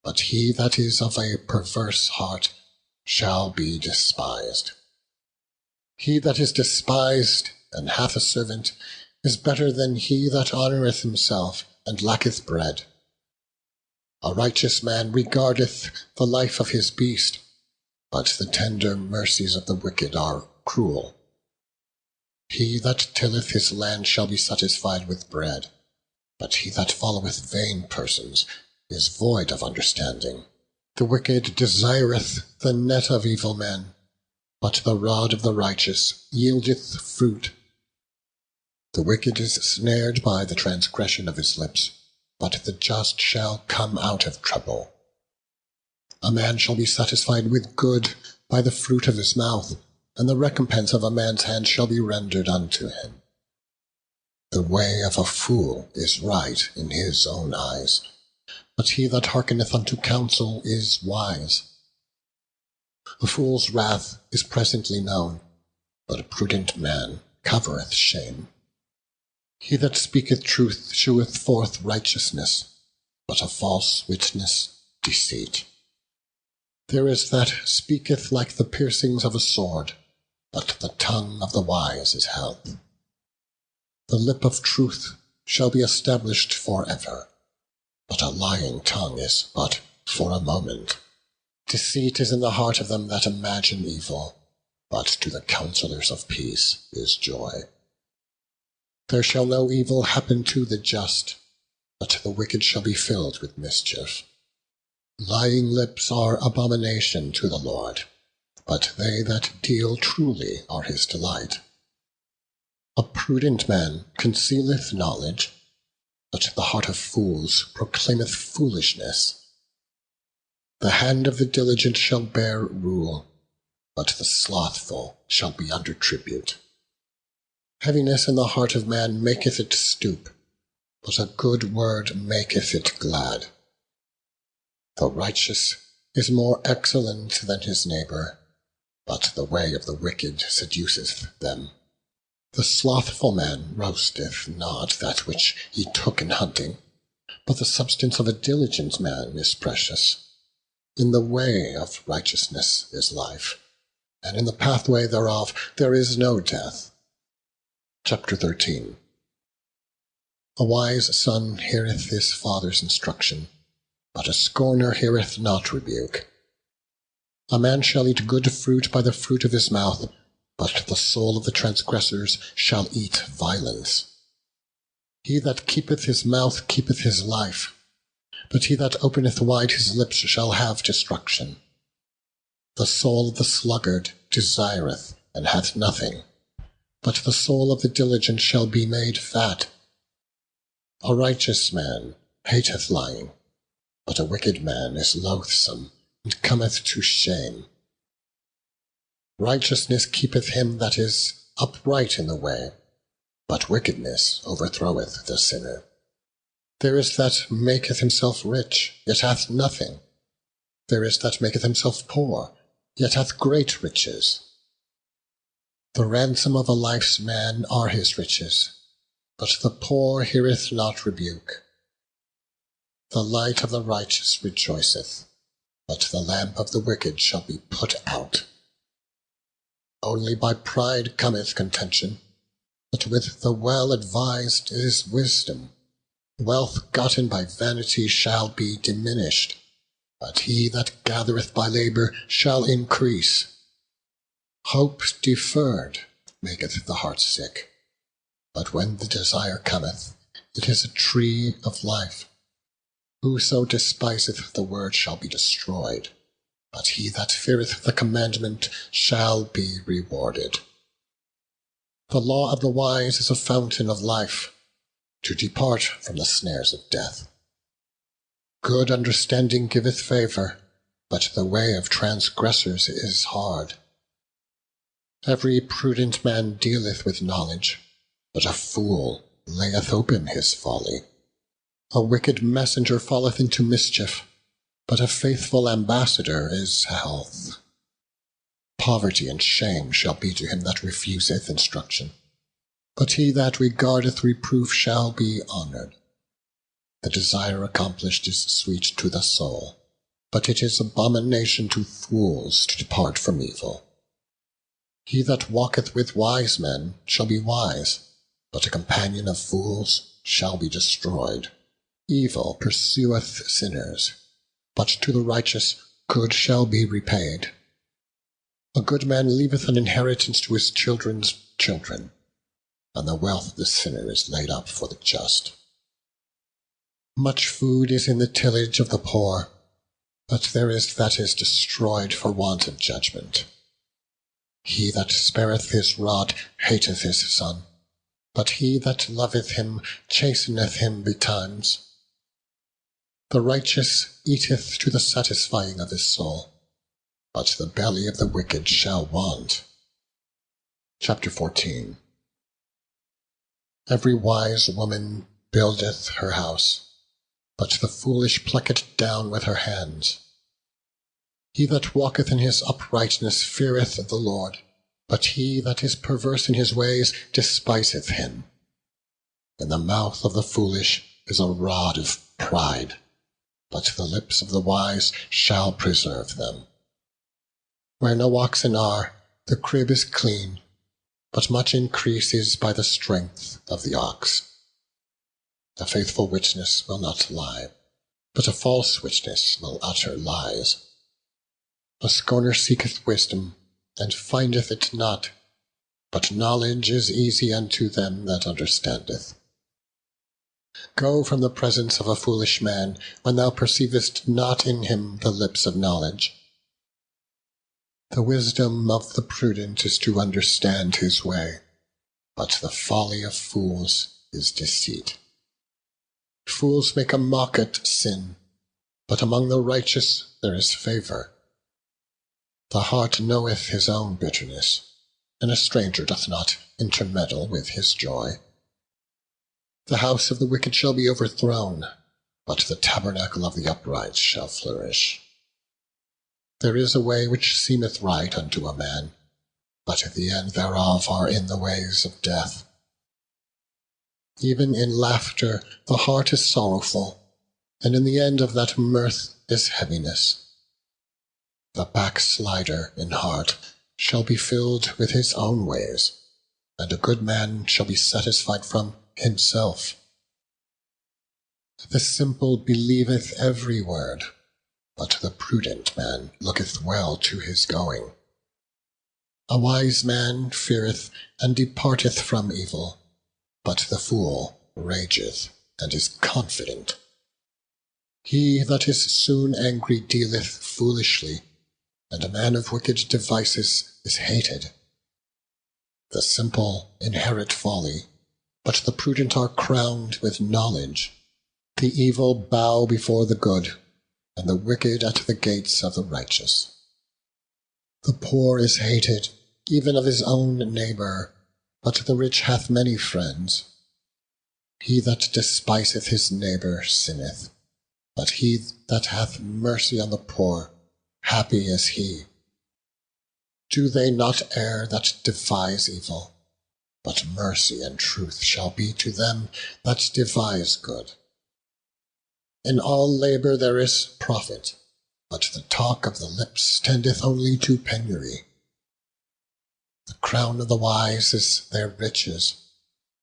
but he that is of a perverse heart shall be despised. He that is despised and hath a servant is better than he that honoureth himself and lacketh bread. A righteous man regardeth the life of his beast, but the tender mercies of the wicked are cruel. He that tilleth his land shall be satisfied with bread, but he that followeth vain persons is void of understanding. The wicked desireth the net of evil men, but the rod of the righteous yieldeth fruit. The wicked is snared by the transgression of his lips, but the just shall come out of trouble. A man shall be satisfied with good by the fruit of his mouth, and the recompense of a man's hand shall be rendered unto him. The way of a fool is right in his own eyes, but he that hearkeneth unto counsel is wise. A fool's wrath is presently known, but a prudent man covereth shame. He that speaketh truth sheweth forth righteousness, but a false witness deceit. There is that speaketh like the piercings of a sword, but the tongue of the wise is health. The lip of truth shall be established for ever, but a lying tongue is but for a moment. Deceit is in the heart of them that imagine evil, but to the counselors of peace is joy. There shall no evil happen to the just, but the wicked shall be filled with mischief. Lying lips are abomination to the Lord, but they that deal truly are his delight. A prudent man concealeth knowledge, but the heart of fools proclaimeth foolishness. The hand of the diligent shall bear rule, but the slothful shall be under tribute. Heaviness in the heart of man maketh it stoop, but a good word maketh it glad. The righteous is more excellent than his neighbour, but the way of the wicked seduceth them. The slothful man roasteth not that which he took in hunting, but the substance of a diligent man is precious. In the way of righteousness is life, and in the pathway thereof there is no death. Chapter 13. A wise son heareth his father's instruction, but a scorner heareth not rebuke. A man shall eat good fruit by the fruit of his mouth, but the soul of the transgressors shall eat violence. He that keepeth his mouth keepeth his life, but he that openeth wide his lips shall have destruction. The soul of the sluggard desireth, and hath nothing, but the soul of the diligent shall be made fat. A righteous man hateth lying, but a wicked man is loathsome, and cometh to shame. Righteousness keepeth him that is upright in the way, but wickedness overthroweth the sinner. There is that maketh himself rich, yet hath nothing. There is that maketh himself poor, yet hath great riches. The ransom of a life's man are his riches, but the poor heareth not rebuke. The light of the righteous rejoiceth, but the lamp of the wicked shall be put out. Only by pride cometh contention, but with the well-advised is wisdom. Wealth gotten by vanity shall be diminished, but he that gathereth by labour shall increase. Hope deferred maketh the heart sick, but when the desire cometh, it is a tree of life. Whoso despiseth the word shall be destroyed, but he that feareth the commandment shall be rewarded. The law of the wise is a fountain of life, to depart from the snares of death. Good understanding giveth favour, but the way of transgressors is hard. Every prudent man dealeth with knowledge, but a fool layeth open his folly. A wicked messenger falleth into mischief, but a faithful ambassador is health. Poverty and shame shall be to him that refuseth instruction, but he that regardeth reproof shall be honoured. The desire accomplished is sweet to the soul, but it is abomination to fools to depart from evil. He that walketh with wise men shall be wise, but a companion of fools shall be destroyed. Evil pursueth sinners, but to the righteous good shall be repaid. A good man leaveth an inheritance to his children's children, and the wealth of the sinner is laid up for the just. Much food is in the tillage of the poor, but there is that is destroyed for want of judgment. He that spareth his rod hateth his son, but he that loveth him chasteneth him betimes. The righteous eateth to the satisfying of his soul, but the belly of the wicked shall want. Chapter 14. Every wise woman buildeth her house, but the foolish pluck it down with her hands. He that walketh in his uprightness feareth the Lord, but he that is perverse in his ways despiseth him. In the mouth of the foolish is a rod of pride, but the lips of the wise shall preserve them. Where no oxen are, the crib is clean, but much increase is by the strength of the ox. A faithful witness will not lie, but a false witness will utter lies. A scorner seeketh wisdom, and findeth it not, but knowledge is easy unto them that understandeth. Go from the presence of a foolish man, when thou perceivest not in him the lips of knowledge. The wisdom of the prudent is to understand his way, but the folly of fools is deceit. Fools make a mock at sin, but among the righteous there is favour. The heart knoweth his own bitterness, and a stranger doth not intermeddle with his joy. The house of the wicked shall be overthrown, but the tabernacle of the upright shall flourish. There is a way which seemeth right unto a man, but the end thereof are in the ways of death. Even in laughter the heart is sorrowful, and in the end of that mirth is heaviness. The backslider in heart shall be filled with his own ways, and a good man shall be satisfied from himself. The simple believeth every word, but the prudent man looketh well to his going. A wise man feareth and departeth from evil, but the fool rageth and is confident. He that is soon angry dealeth foolishly, and a man of wicked devices is hated. The simple inherit folly, but the prudent are crowned with knowledge. The evil bow before the good, and the wicked at the gates of the righteous. The poor is hated, even of his own neighbour, but the rich hath many friends. He that despiseth his neighbour sinneth, but he that hath mercy on the poor, happy is he. Do they not err that devise evil? But mercy and truth shall be to them that devise good. In all labour there is profit, but the talk of the lips tendeth only to penury. The crown of the wise is their riches,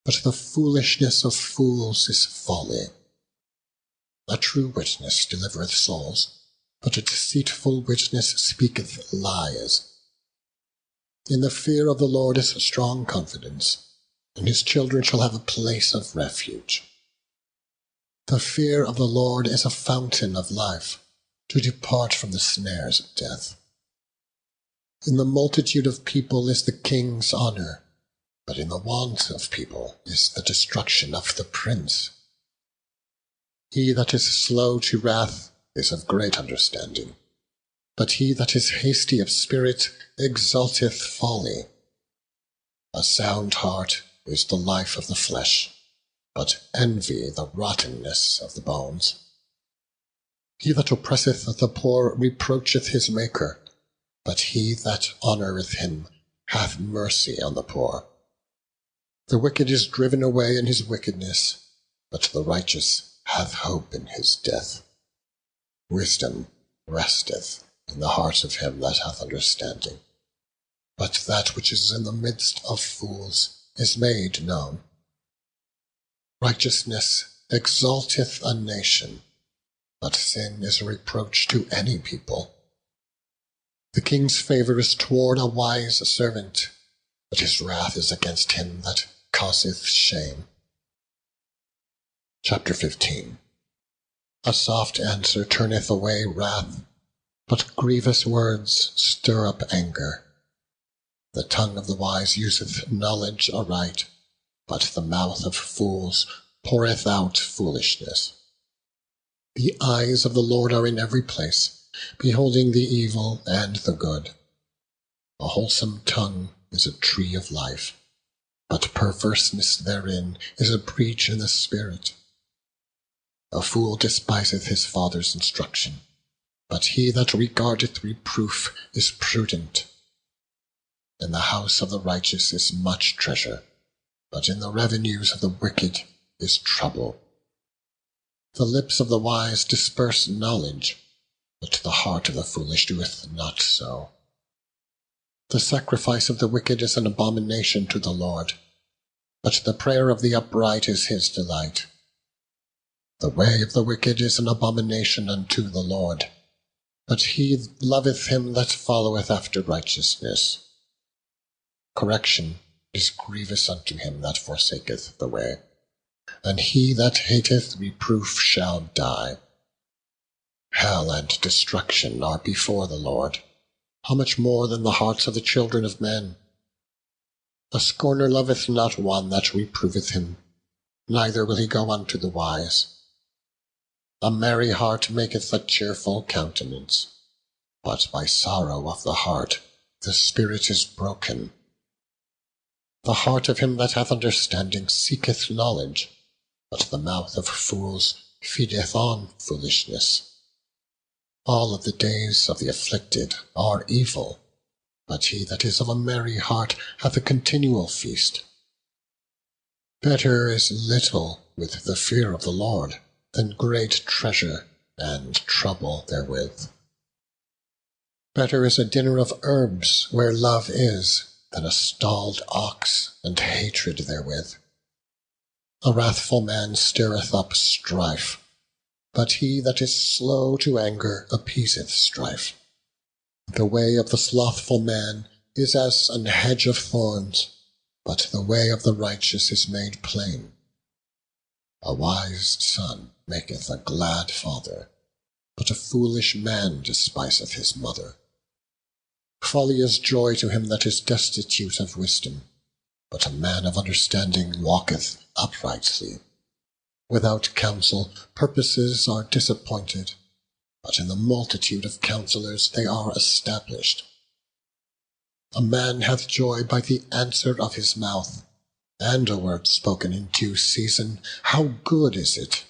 but the foolishness of fools is folly. A true witness delivereth souls, but a deceitful witness speaketh lies. In the fear of the Lord is strong confidence, and his children shall have a place of refuge. The fear of the Lord is a fountain of life, to depart from the snares of death. In the multitude of people is the king's honour, but in the want of people is the destruction of the prince. He that is slow to wrath is of great understanding, but he that is hasty of spirit exalteth folly. A sound heart is the life of the flesh, but envy the rottenness of the bones. He that oppresseth the poor reproacheth his Maker, but he that honoureth him hath mercy on the poor. The wicked is driven away in his wickedness, but the righteous hath hope in his death. Wisdom resteth in the heart of him that hath understanding, but that which is in the midst of fools is made known. Righteousness exalteth a nation, but sin is a reproach to any people. The king's favour is toward a wise servant, but his wrath is against him that causeth shame. Chapter 15. A soft answer turneth away wrath, but grievous words stir up anger. The tongue of the wise useth knowledge aright, but the mouth of fools poureth out foolishness. The eyes of the Lord are in every place, beholding the evil and the good. A wholesome tongue is a tree of life, but perverseness therein is a breach in the spirit. A fool despiseth his father's instruction, but he that regardeth reproof is prudent. In the house of the righteous is much treasure, but in the revenues of the wicked is trouble. The lips of the wise disperse knowledge, but the heart of the foolish doeth not so. The sacrifice of the wicked is an abomination to the Lord, but the prayer of the upright is his delight. The way of the wicked is an abomination unto the Lord, but he loveth him that followeth after righteousness. Correction is grievous unto him that forsaketh the way, and he that hateth reproof shall die. Hell and destruction are before the Lord, how much more than the hearts of the children of men? A scorner loveth not one that reproveth him, neither will he go unto the wise. A merry heart maketh a cheerful countenance, but by sorrow of the heart the spirit is broken. The heart of him that hath understanding seeketh knowledge, but the mouth of fools feedeth on foolishness. All of the days of the afflicted are evil, but he that is of a merry heart hath a continual feast. Better is little with the fear of the Lord than great treasure and trouble therewith. Better is a dinner of herbs where love is, than a stalled ox and hatred therewith. A wrathful man stirreth up strife, but he that is slow to anger appeaseth strife. The way of the slothful man is as an hedge of thorns, but the way of the righteous is made plain. A wise son maketh a glad father, but a foolish man despiseth his mother. Folly is joy to him that is destitute of wisdom, but a man of understanding walketh uprightly. Without counsel purposes are disappointed, but in the multitude of counselors they are established. A man hath joy by the answer of his mouth, and a word spoken in due season, how good is it!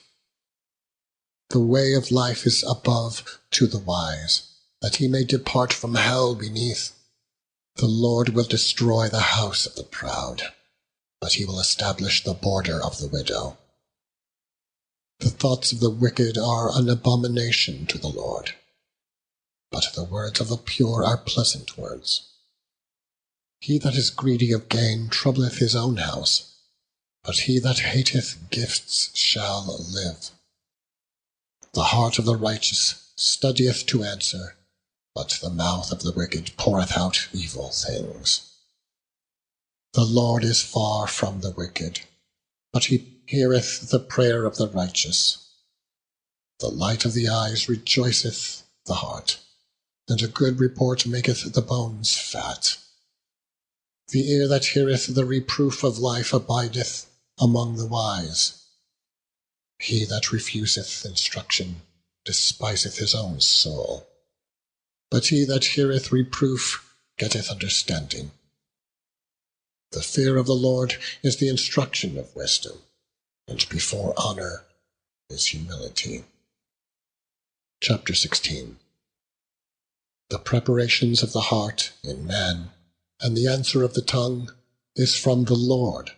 The way of life is above to the wise, that he may depart from hell beneath. The Lord will destroy the house of the proud, but he will establish the border of the widow. The thoughts of the wicked are an abomination to the Lord, but the words of the pure are pleasant words. He that is greedy of gain troubleth his own house, but he that hateth gifts shall live. The heart of the righteous studieth to answer, but the mouth of the wicked poureth out evil things. The Lord is far from the wicked, but he heareth the prayer of the righteous. The light of the eyes rejoiceth the heart, and a good report maketh the bones fat. The ear that heareth the reproof of life abideth among the wise. He that refuseth instruction despiseth his own soul, but he that heareth reproof getteth understanding. The fear of the Lord is the instruction of wisdom, and before honor is humility. Chapter 16. The preparations of the heart in man, and the answer of the tongue, is from the Lord.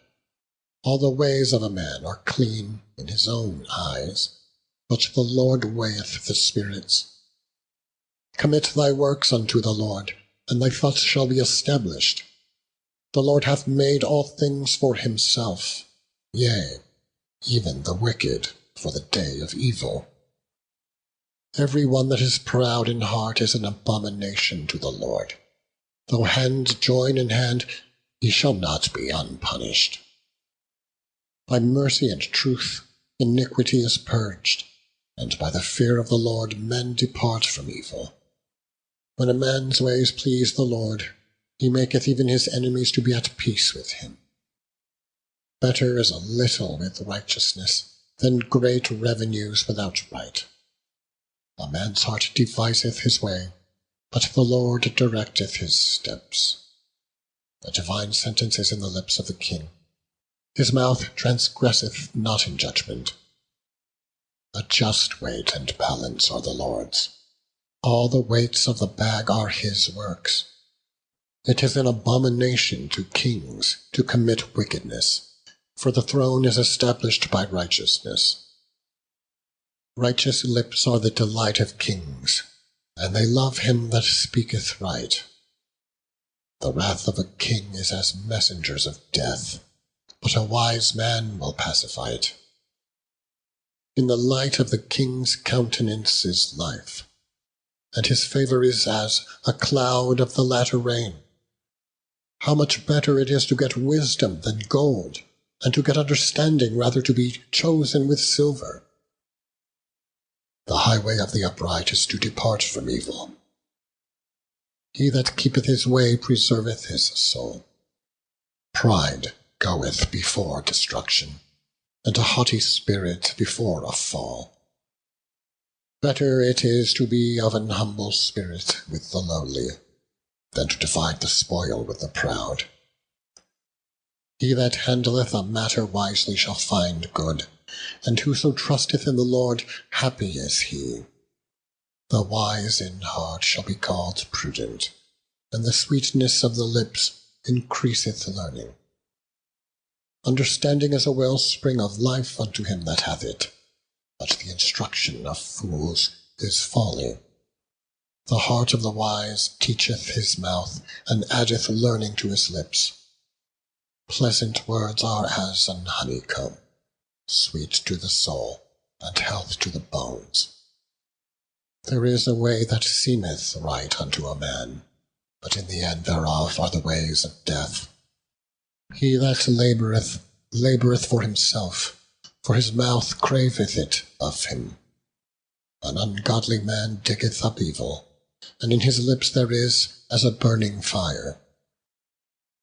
All the ways of a man are clean in his own eyes, but the Lord weigheth the spirits. Commit thy works unto the Lord, and thy thoughts shall be established. The Lord hath made all things for himself, yea, even the wicked for the day of evil. Every one that is proud in heart is an abomination to the Lord. Though hand join in hand, he shall not be unpunished. By mercy and truth iniquity is purged, and by the fear of the Lord men depart from evil. When a man's ways please the Lord, he maketh even his enemies to be at peace with him. Better is a little with righteousness than great revenues without right. A man's heart deviseth his way, but the Lord directeth his steps. A divine sentence is in the lips of the king. His mouth transgresseth not in judgment. A just weight and balance are the Lord's. All the weights of the bag are his works. It is an abomination to kings to commit wickedness, for the throne is established by righteousness. Righteous lips are the delight of kings, and they love him that speaketh right. The wrath of a king is as messengers of death, but a wise man will pacify it. In the light of the king's countenance is life, and his favor is as a cloud of the latter rain. How much better it is to get wisdom than gold, and to get understanding rather to be chosen with silver. The highway of the upright is to depart from evil. He that keepeth his way preserveth his soul. Pride goeth before destruction, and a haughty spirit before a fall. Better it is to be of an humble spirit with the lowly, than to divide the spoil with the proud. He that handleth a matter wisely shall find good, and whoso trusteth in the Lord, happy is he. The wise in heart shall be called prudent, and the sweetness of the lips increaseth learning. Understanding is a wellspring of life unto him that hath it, but the instruction of fools is folly. The heart of the wise teacheth his mouth, and addeth learning to his lips. Pleasant words are as an honeycomb, sweet to the soul, and health to the bones. There is a way that seemeth right unto a man, but in the end thereof are the ways of death. He that laboureth for himself, for his mouth craveth it of him. An ungodly man diggeth up evil, and in his lips there is as a burning fire.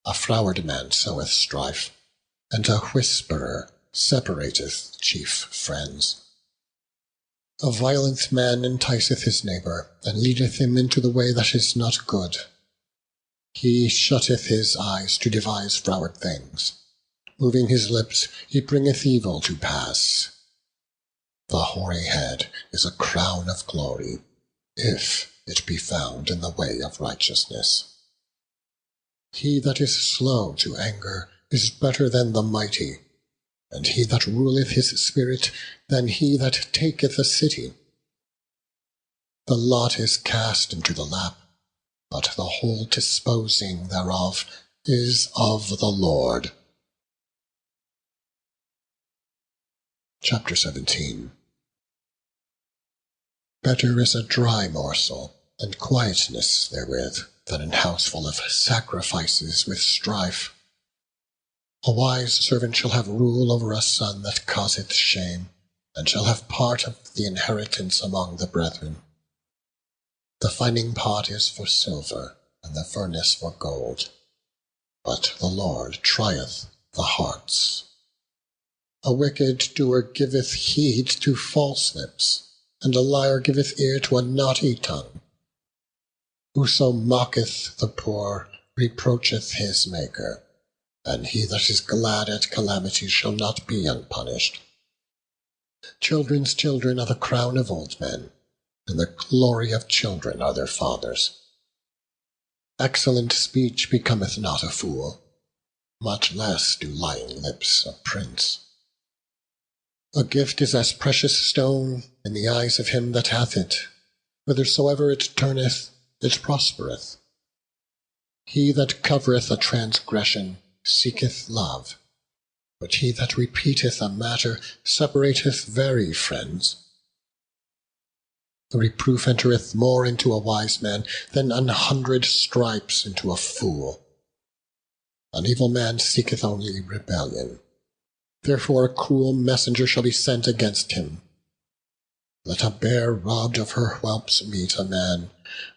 A froward man soweth strife, and a whisperer separateth chief friends. A violent man enticeth his neighbour, and leadeth him into the way that is not good. He shutteth his eyes to devise froward things. Moving his lips, he bringeth evil to pass. The hoary head is a crown of glory, if it be found in the way of righteousness. He that is slow to anger is better than the mighty, and he that ruleth his spirit than he that taketh a city. The lot is cast into the lap, but the whole disposing thereof is of the Lord. Chapter 17. Better is a dry morsel, and quietness therewith, than an house full of sacrifices with strife. A wise servant shall have rule over a son that causeth shame, and shall have part of the inheritance among the brethren. The finding pot is for silver, and the furnace for gold, but the Lord trieth the hearts. A wicked doer giveth heed to false lips, and a liar giveth ear to a naughty tongue. Whoso mocketh the poor reproacheth his Maker, and he that is glad at calamity shall not be unpunished. Children's children are the crown of old men, and the glory of children are their fathers. Excellent speech becometh not a fool, much less do lying lips a prince. A gift is as precious stone in the eyes of him that hath it. Whithersoever it turneth, it prospereth. He that covereth a transgression seeketh love, but he that repeateth a matter separateth very friends. The reproof entereth more into a wise man than 100 stripes into a fool. An evil man seeketh only rebellion. Therefore a cruel messenger shall be sent against him. Let a bear robbed of her whelps meet a man,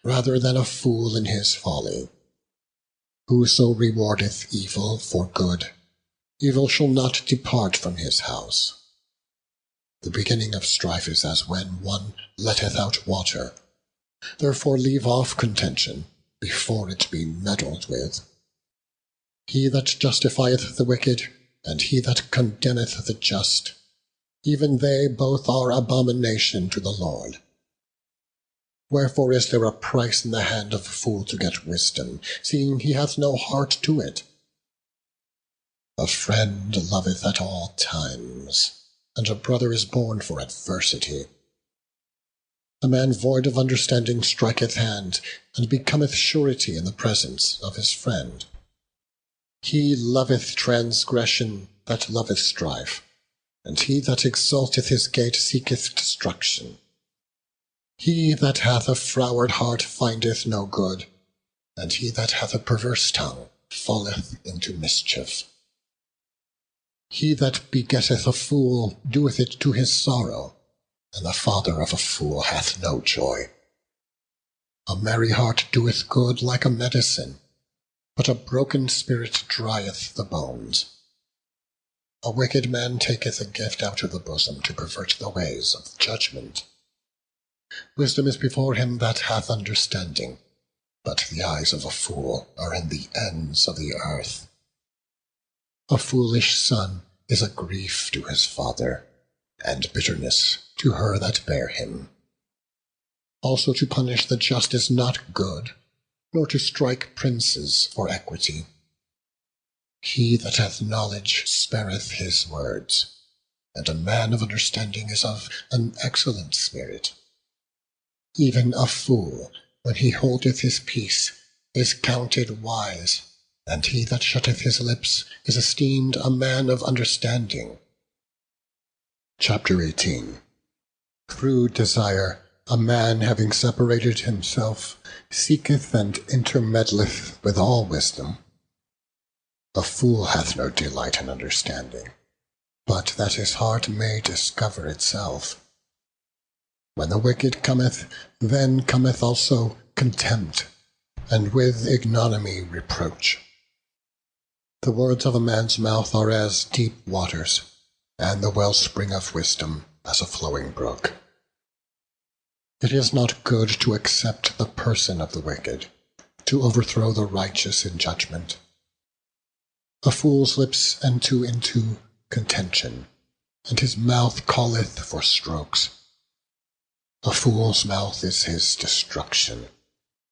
rather than a fool in his folly. Whoso rewardeth evil for good, evil shall not depart from his house. The beginning of strife is as when one letteth out water. Therefore leave off contention, before it be meddled with. He that justifieth the wicked, and he that condemneth the just, even they both are abomination to the Lord. Wherefore is there a price in the hand of a fool to get wisdom, seeing he hath no heart to it? A friend loveth at all times, and a brother is born for adversity. A man void of understanding striketh hand, and becometh surety in the presence of his friend. He loveth transgression that loveth strife, and he that exalteth his gate seeketh destruction. He that hath a froward heart findeth no good, and he that hath a perverse tongue falleth into mischief. He that begetteth a fool doeth it to his sorrow, and the father of a fool hath no joy. A merry heart doeth good like a medicine, but a broken spirit drieth the bones. A wicked man taketh a gift out of the bosom to pervert the ways of judgment. Wisdom is before him that hath understanding, but the eyes of a fool are in the ends of the earth. A foolish son is a grief to his father, and bitterness to her that bare him. Also to punish the just is not good, nor to strike princes for equity. He that hath knowledge spareth his words, and a man of understanding is of an excellent spirit. Even a fool, when he holdeth his peace, is counted wise, and he that shutteth his lips is esteemed a man of understanding. Chapter 18. Through desire, a man having separated himself, seeketh and intermeddleth with all wisdom. A fool hath no delight in understanding, but that his heart may discover itself. When the wicked cometh, then cometh also contempt, and with ignominy reproach. The words of a man's mouth are as deep waters, and the wellspring of wisdom as a flowing brook. It is not good to accept the person of the wicked, to overthrow the righteous in judgment. A fool's lips enter into contention, and his mouth calleth for strokes. A fool's mouth is his destruction,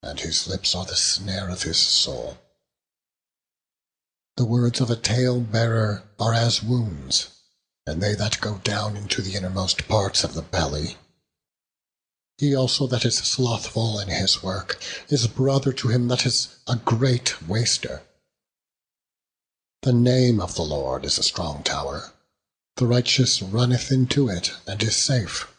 and his lips are the snare of his soul. The words of a tale-bearer are as wounds, and they that go down into the innermost parts of the belly. He also that is slothful in his work is brother to him that is a great waster. The name of the Lord is a strong tower. The righteous runneth into it, and is safe.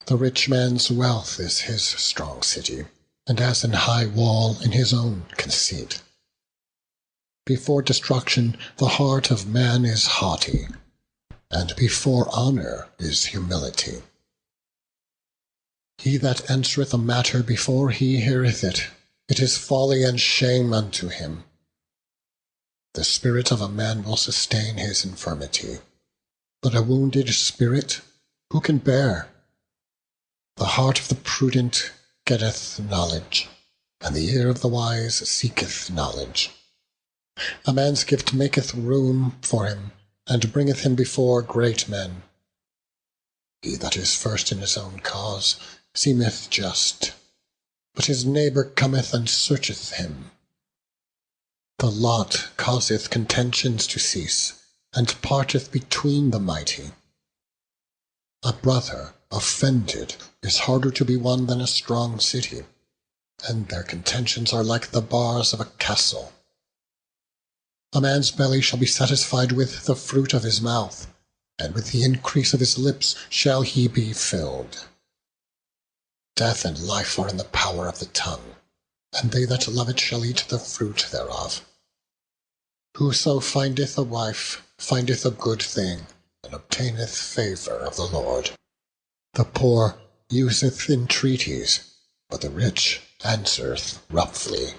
The rich man's wealth is his strong city, and as an high wall in his own conceit. Before destruction the heart of man is haughty, and before honor is humility. He that answereth a matter before he heareth it, it is folly and shame unto him. The spirit of a man will sustain his infirmity, but a wounded spirit who can bear? The heart of the prudent getteth knowledge, and the ear of the wise seeketh knowledge. A man's gift maketh room for him, and bringeth him before great men. He that is first in his own cause seemeth just, but his neighbour cometh and searcheth him. The lot causeth contentions to cease, and parteth between the mighty. A brother offended is harder to be won than a strong city, and their contentions are like the bars of a castle. A man's belly shall be satisfied with the fruit of his mouth, and with the increase of his lips shall he be filled. Death and life are in the power of the tongue, and they that love it shall eat the fruit thereof. Whoso findeth a wife findeth a good thing, and obtaineth favour of the Lord. The poor useth entreaties, but the rich answereth roughly.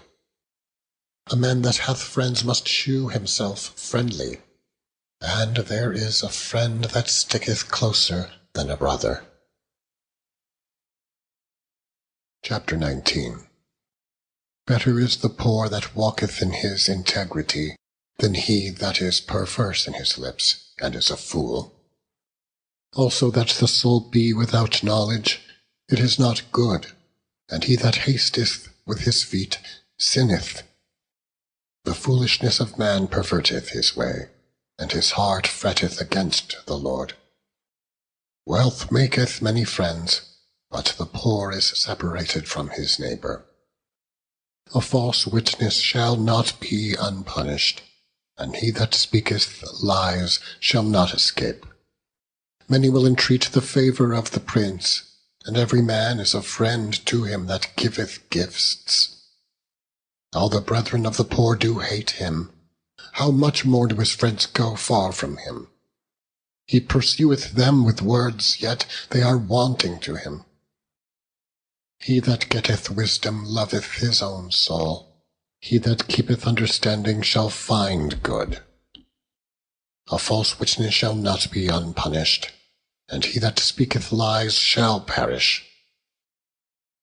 A man that hath friends must shew himself friendly, and there is a friend that sticketh closer than a brother. Chapter 19. Better is the poor that walketh in his integrity, than he that is perverse in his lips, and is a fool. Also that the soul be without knowledge, it is not good, and he that hasteth with his feet sinneth. The foolishness of man perverteth his way, and his heart fretteth against the Lord. Wealth maketh many friends, but the poor is separated from his neighbour. A false witness shall not be unpunished, and he that speaketh lies shall not escape. Many will entreat the favour of the prince, and every man is a friend to him that giveth gifts. All the brethren of the poor do hate him. How much more do his friends go far from him? He pursueth them with words, yet they are wanting to him. He that getteth wisdom loveth his own soul. He that keepeth understanding shall find good. A false witness shall not be unpunished, and he that speaketh lies shall perish.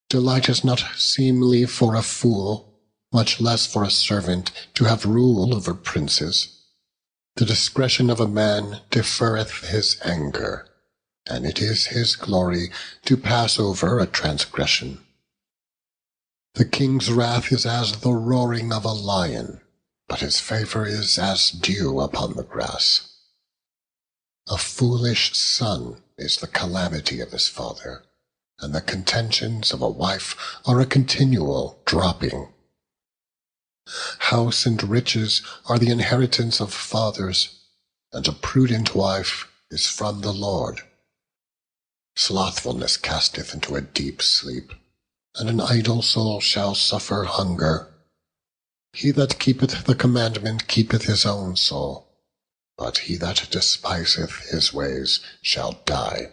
Delight is not seemly for a fool, much less for a servant, to have rule over princes. The discretion of a man deferreth his anger, and it is his glory to pass over a transgression. The king's wrath is as the roaring of a lion, but his favour is as dew upon the grass. A foolish son is the calamity of his father, and the contentions of a wife are a continual dropping. House and riches are the inheritance of fathers, and a prudent wife is from the Lord. Slothfulness casteth into a deep sleep, and an idle soul shall suffer hunger. He that keepeth the commandment keepeth his own soul, but he that despiseth his ways shall die.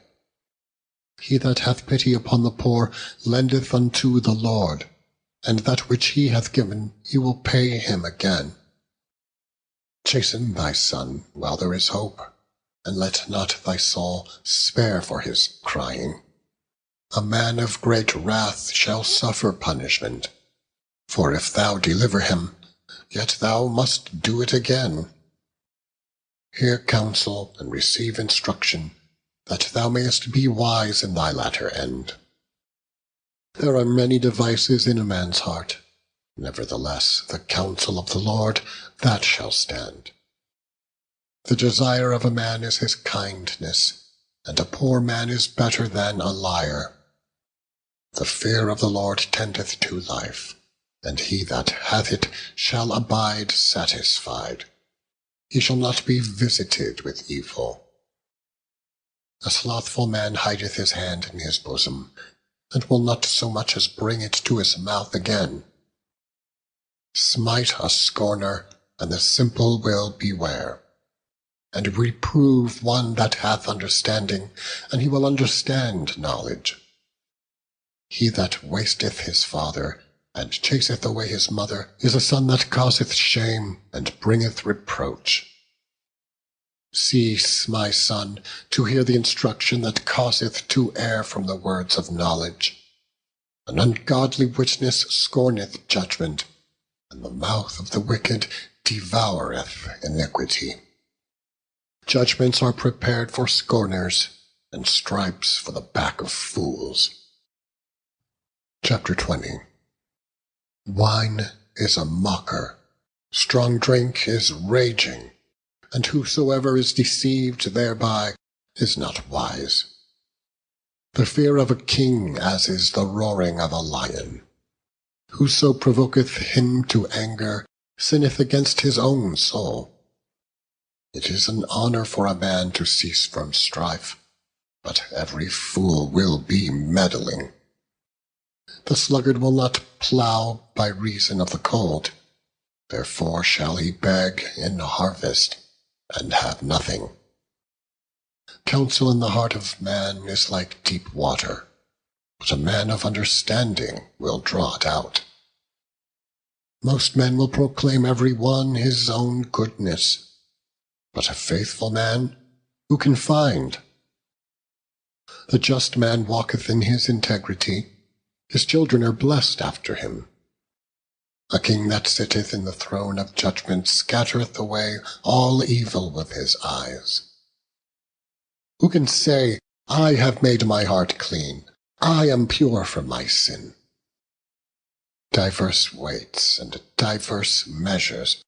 He that hath pity upon the poor lendeth unto the Lord, and that which he hath given he will pay him again. Chasten thy son while there is hope, and let not thy soul spare for his crying. A man of great wrath shall suffer punishment, for if thou deliver him, yet thou must do it again. Hear counsel and receive instruction, that thou mayest be wise in thy latter end. There are many devices in a man's heart, nevertheless the counsel of the Lord, that shall stand. The desire of a man is his kindness, and a poor man is better than a liar. The fear of the Lord tendeth to life, and he that hath it shall abide satisfied. He shall not be visited with evil. A slothful man hideth his hand in his bosom, and will not so much as bring it to his mouth again. Smite a scorner, and the simple will beware. And reprove one that hath understanding, and he will understand knowledge. He that wasteth his father, and chaseth away his mother, is a son that causeth shame, and bringeth reproach. Cease, my son, to hear the instruction that causeth to err from the words of knowledge. An ungodly witness scorneth judgment, and the mouth of the wicked devoureth iniquity. Judgments are prepared for scorners, and stripes for the back of fools. Chapter 20. Wine is a mocker, strong drink is raging, and whosoever is deceived thereby is not wise. The fear of a king as is the roaring of a lion. Whoso provoketh him to anger sinneth against his own soul. It is an honor for a man to cease from strife, but every fool will be meddling. The sluggard will not plow by reason of the cold, therefore shall he beg in harvest, and have nothing. Counsel in the heart of man is like deep water, but a man of understanding will draw it out. Most men will proclaim every one his own goodness, but a faithful man who can find? The just man walketh in his integrity, his children are blessed after him. A king that sitteth in the throne of judgment scattereth away all evil with his eyes. Who can say, I have made my heart clean, I am pure from my sin? Diverse weights and diverse measures,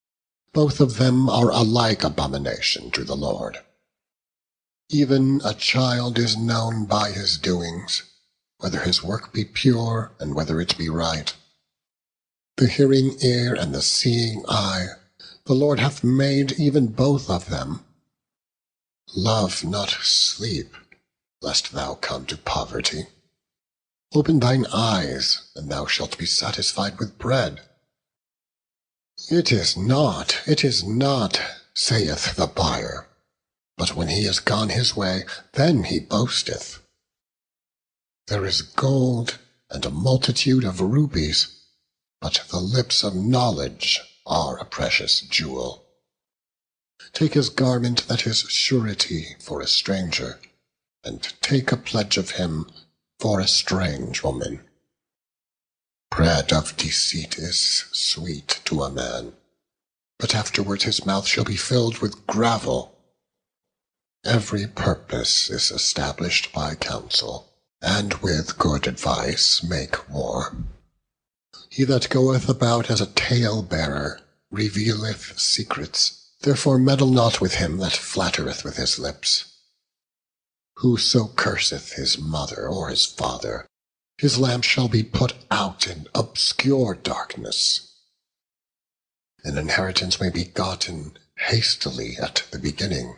both of them are alike abomination to the Lord. Even a child is known by his doings, whether his work be pure and whether it be right. The hearing ear and the seeing eye, the Lord hath made even both of them. Love not sleep, lest thou come to poverty. Open thine eyes, and thou shalt be satisfied with bread. It is not, saith the buyer, but when he is gone his way, then he boasteth. There is gold and a multitude of rubies, but the lips of knowledge are a precious jewel. Take his garment that is surety for a stranger, and take a pledge of him for a strange woman. Bread of deceit is sweet to a man, but afterward his mouth shall be filled with gravel. Every purpose is established by counsel, and with good advice make war. He that goeth about as a tale-bearer revealeth secrets, therefore meddle not with him that flattereth with his lips. Whoso curseth his mother or his father, his lamp shall be put out in obscure darkness. An inheritance may be gotten hastily at the beginning,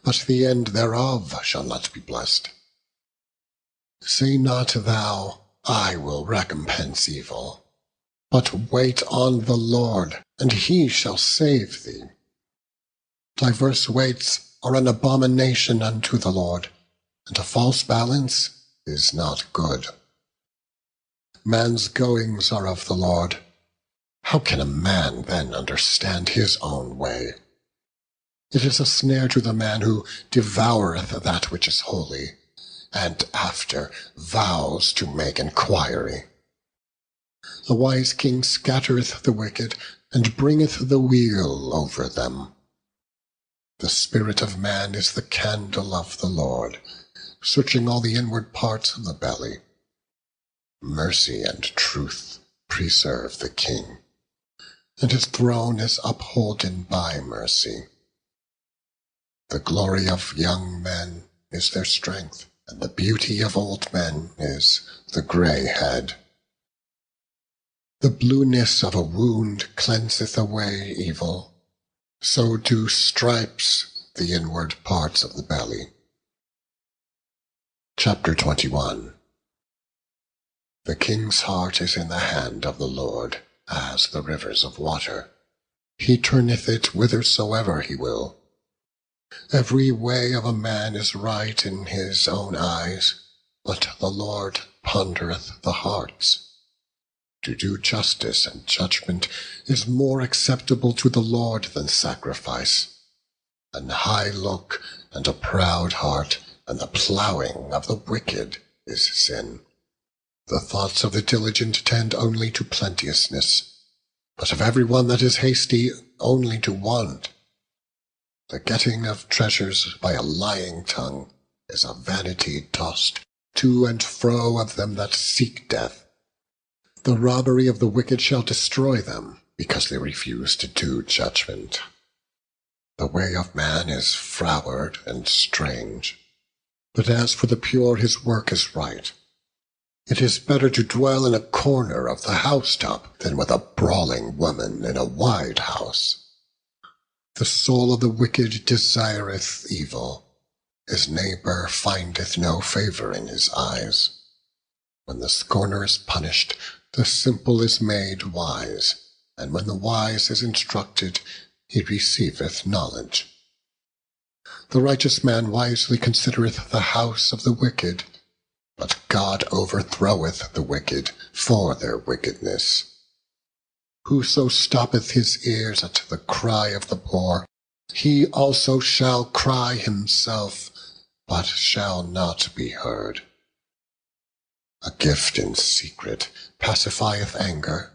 but the end thereof shall not be blessed. Say not thou, I will recompense evil, but wait on the Lord, and he shall save thee. Diverse weights are an abomination unto the Lord, and a false balance is not good. Man's goings are of the Lord. How can a man then understand his own way? It is a snare to the man who devoureth that which is holy, and after vows to make enquiry. The wise king scattereth the wicked, and bringeth the weal over them. The spirit of man is the candle of the Lord, searching all the inward parts of the belly. Mercy and truth preserve the king, and his throne is upholden by mercy. The glory of young men is their strength, and the beauty of old men is the grey head. The blueness of a wound cleanseth away evil, so do stripes the inward parts of the belly. Chapter 21. The king's heart is in the hand of the Lord, as the rivers of water. He turneth it whithersoever he will. Every way of a man is right in his own eyes, but the Lord pondereth the hearts. To do justice and judgment is more acceptable to the Lord than sacrifice. An high look and a proud heart, and the plowing of the wicked is sin. The thoughts of the diligent tend only to plenteousness, but of every one that is hasty only to want. The getting of treasures by a lying tongue is a vanity tossed to and fro of them that seek death. The robbery of the wicked shall destroy them, because they refuse to do judgment. The way of man is froward and strange, but as for the pure his work is right. It is better to dwell in a corner of the housetop than with a brawling woman in a wide house. The soul of the wicked desireth evil. His neighbor findeth no favor in his eyes. When the scorner is punished, the simple is made wise, and when the wise is instructed, he receiveth knowledge. The righteous man wisely considereth the house of the wicked, but God overthroweth the wicked for their wickedness. Whoso stoppeth his ears at the cry of the poor, he also shall cry himself, but shall not be heard. A gift in secret pacifieth anger,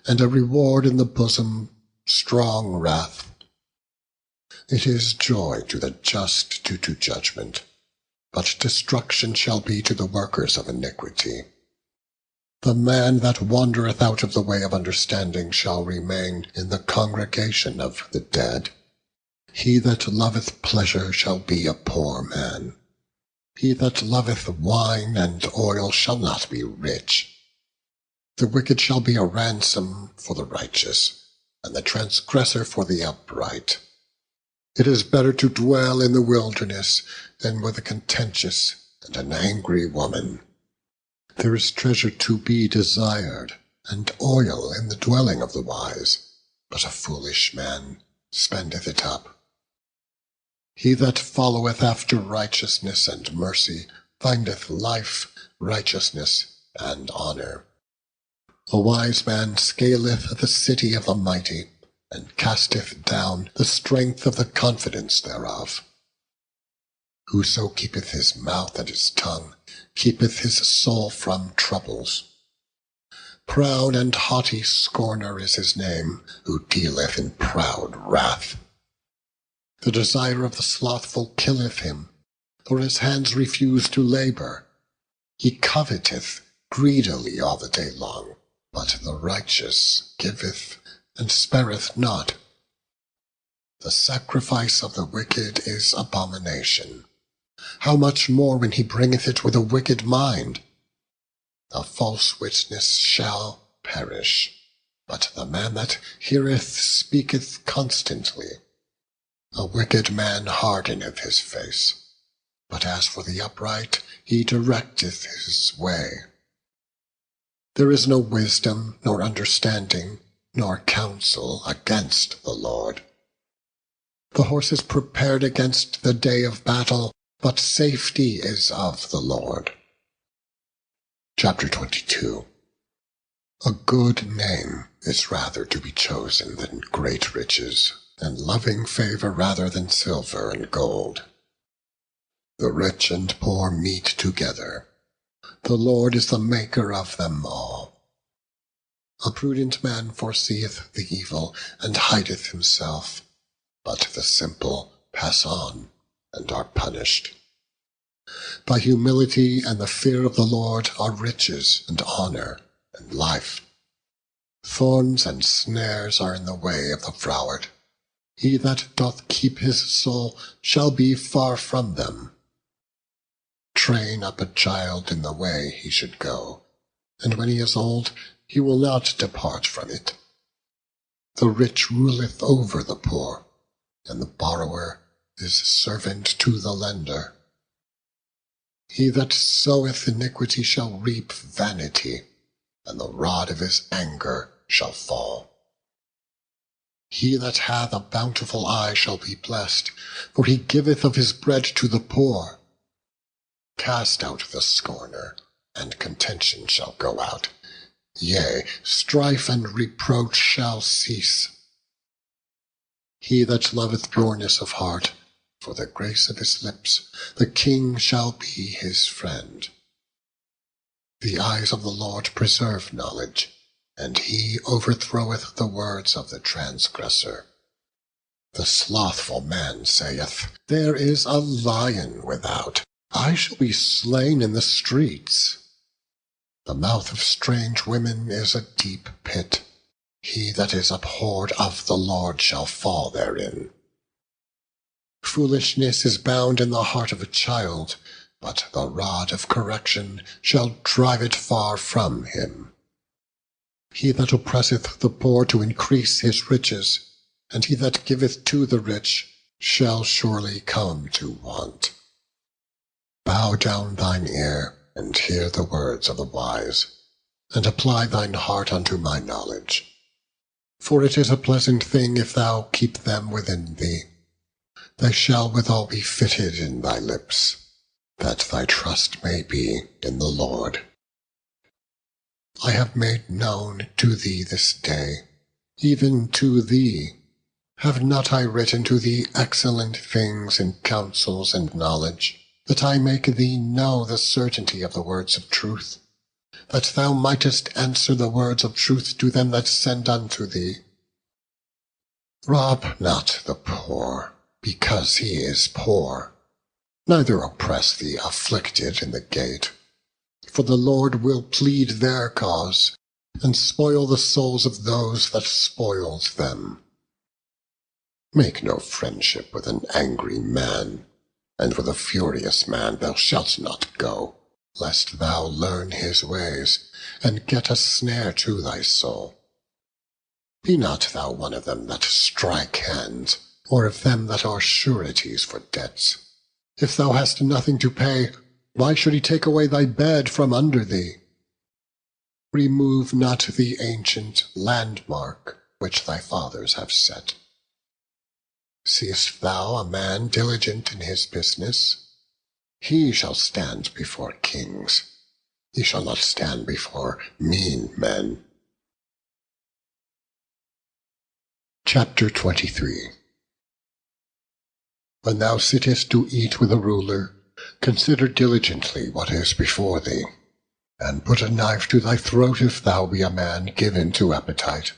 and a reward in the bosom strong wrath. It is joy to the just to do judgment, but destruction shall be to the workers of iniquity. The man that wandereth out of the way of understanding shall remain in the congregation of the dead. He that loveth pleasure shall be a poor man. He that loveth wine and oil shall not be rich. The wicked shall be a ransom for the righteous, and the transgressor for the upright. It is better to dwell in the wilderness than with a contentious and an angry woman. There is treasure to be desired, and oil in the dwelling of the wise, but a foolish man spendeth it up. He that followeth after righteousness and mercy findeth life, righteousness, and honor. A wise man scaleth the city of the mighty, and casteth down the strength of the confidence thereof. Whoso keepeth his mouth and his tongue keepeth his soul from troubles. Proud and haughty scorner is his name, who dealeth in proud wrath. The desire of the slothful killeth him, for his hands refuse to labor. He coveteth greedily all the day long, but the righteous giveth and spareth not. The sacrifice of the wicked is abomination. How much more when he bringeth it with a wicked mind? A false witness shall perish, but the man that heareth speaketh constantly. A wicked man hardeneth his face, but as for the upright, he directeth his way. There is no wisdom, nor understanding, nor counsel against the Lord. The horse is prepared against the day of battle, but safety is of the Lord. Chapter 22. A good name is rather to be chosen than great riches, and loving favor rather than silver and gold. The rich and poor meet together. The Lord is the maker of them all. A prudent man foreseeth the evil, and hideth himself, but the simple pass on and are punished. By humility and the fear of the Lord are riches and honor and life. Thorns and snares are in the way of the froward. He that doth keep his soul shall be far from them. Train up a child in the way he should go, and when he is old, he will not depart from it. The rich ruleth over the poor, and the borrower is servant to the lender. He that soweth iniquity shall reap vanity, and the rod of his anger shall fall. He that hath a bountiful eye shall be blessed, for he giveth of his bread to the poor. Cast out the scorner, and contention shall go out. Yea, strife and reproach shall cease. He that loveth pureness of heart, for the grace of his lips, the king shall be his friend. The eyes of the Lord preserve knowledge, and he overthroweth the words of the transgressor. The slothful man saith, There is a lion without, I shall be slain in the streets. The mouth of strange women is a deep pit, he that is abhorred of the Lord shall fall therein. Foolishness is bound in the heart of a child, but the rod of correction shall drive it far from him. He that oppresseth the poor to increase his riches, and he that giveth to the rich shall surely come to want. Bow down thine ear, and hear the words of the wise, and apply thine heart unto my knowledge. For it is a pleasant thing if thou keep them within thee. They shall withal be fitted in thy lips, that thy trust may be in the Lord. I have made known to thee this day, even to thee. Have not I written to thee excellent things in counsels and knowledge, that I make thee know the certainty of the words of truth, that thou mightest answer the words of truth to them that send unto thee? Rob not the poor, because he is poor, neither oppress the afflicted in the gate, for the Lord will plead their cause, and spoil the souls of those that spoiled them. Make no friendship with an angry man, and with a furious man thou shalt not go, lest thou learn his ways, and get a snare to thy soul. Be not thou one of them that strike hands, or of them that are sureties for debts. If thou hast nothing to pay, why should he take away thy bed from under thee? Remove not the ancient landmark which thy fathers have set. Seest thou a man diligent in his business? He shall stand before kings. He shall not stand before mean men. Chapter 23. When thou sittest to eat with a ruler, consider diligently what is before thee, and put a knife to thy throat if thou be a man given to appetite.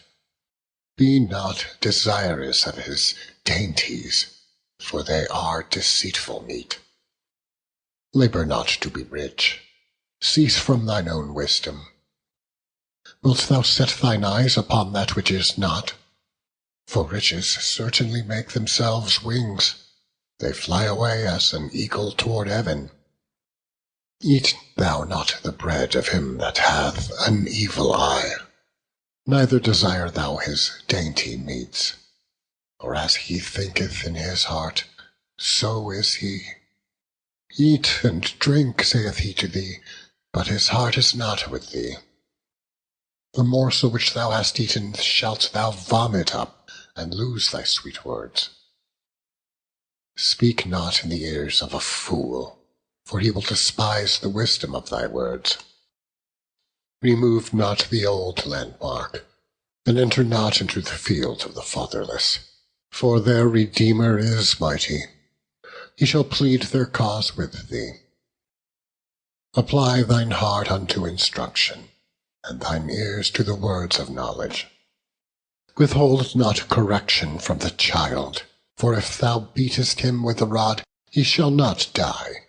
Be not desirous of his dainties, for they are deceitful meat. Labor not to be rich. Cease from thine own wisdom. Wilt thou set thine eyes upon that which is not? For riches certainly make themselves wings. They fly away as an eagle toward heaven. Eat thou not the bread of him that hath an evil eye, neither desire thou his dainty meats. For as he thinketh in his heart, so is he. Eat and drink, saith he to thee, but his heart is not with thee. The morsel which thou hast eaten shalt thou vomit up, and lose thy sweet words. Speak not in the ears of a fool, for he will despise the wisdom of thy words. Remove not the old landmark, and enter not into the field of the fatherless, for their Redeemer is mighty. He shall plead their cause with thee. Apply thine heart unto instruction, and thine ears to the words of knowledge. Withhold not correction from the child, for if thou beatest him with the rod, he shall not die.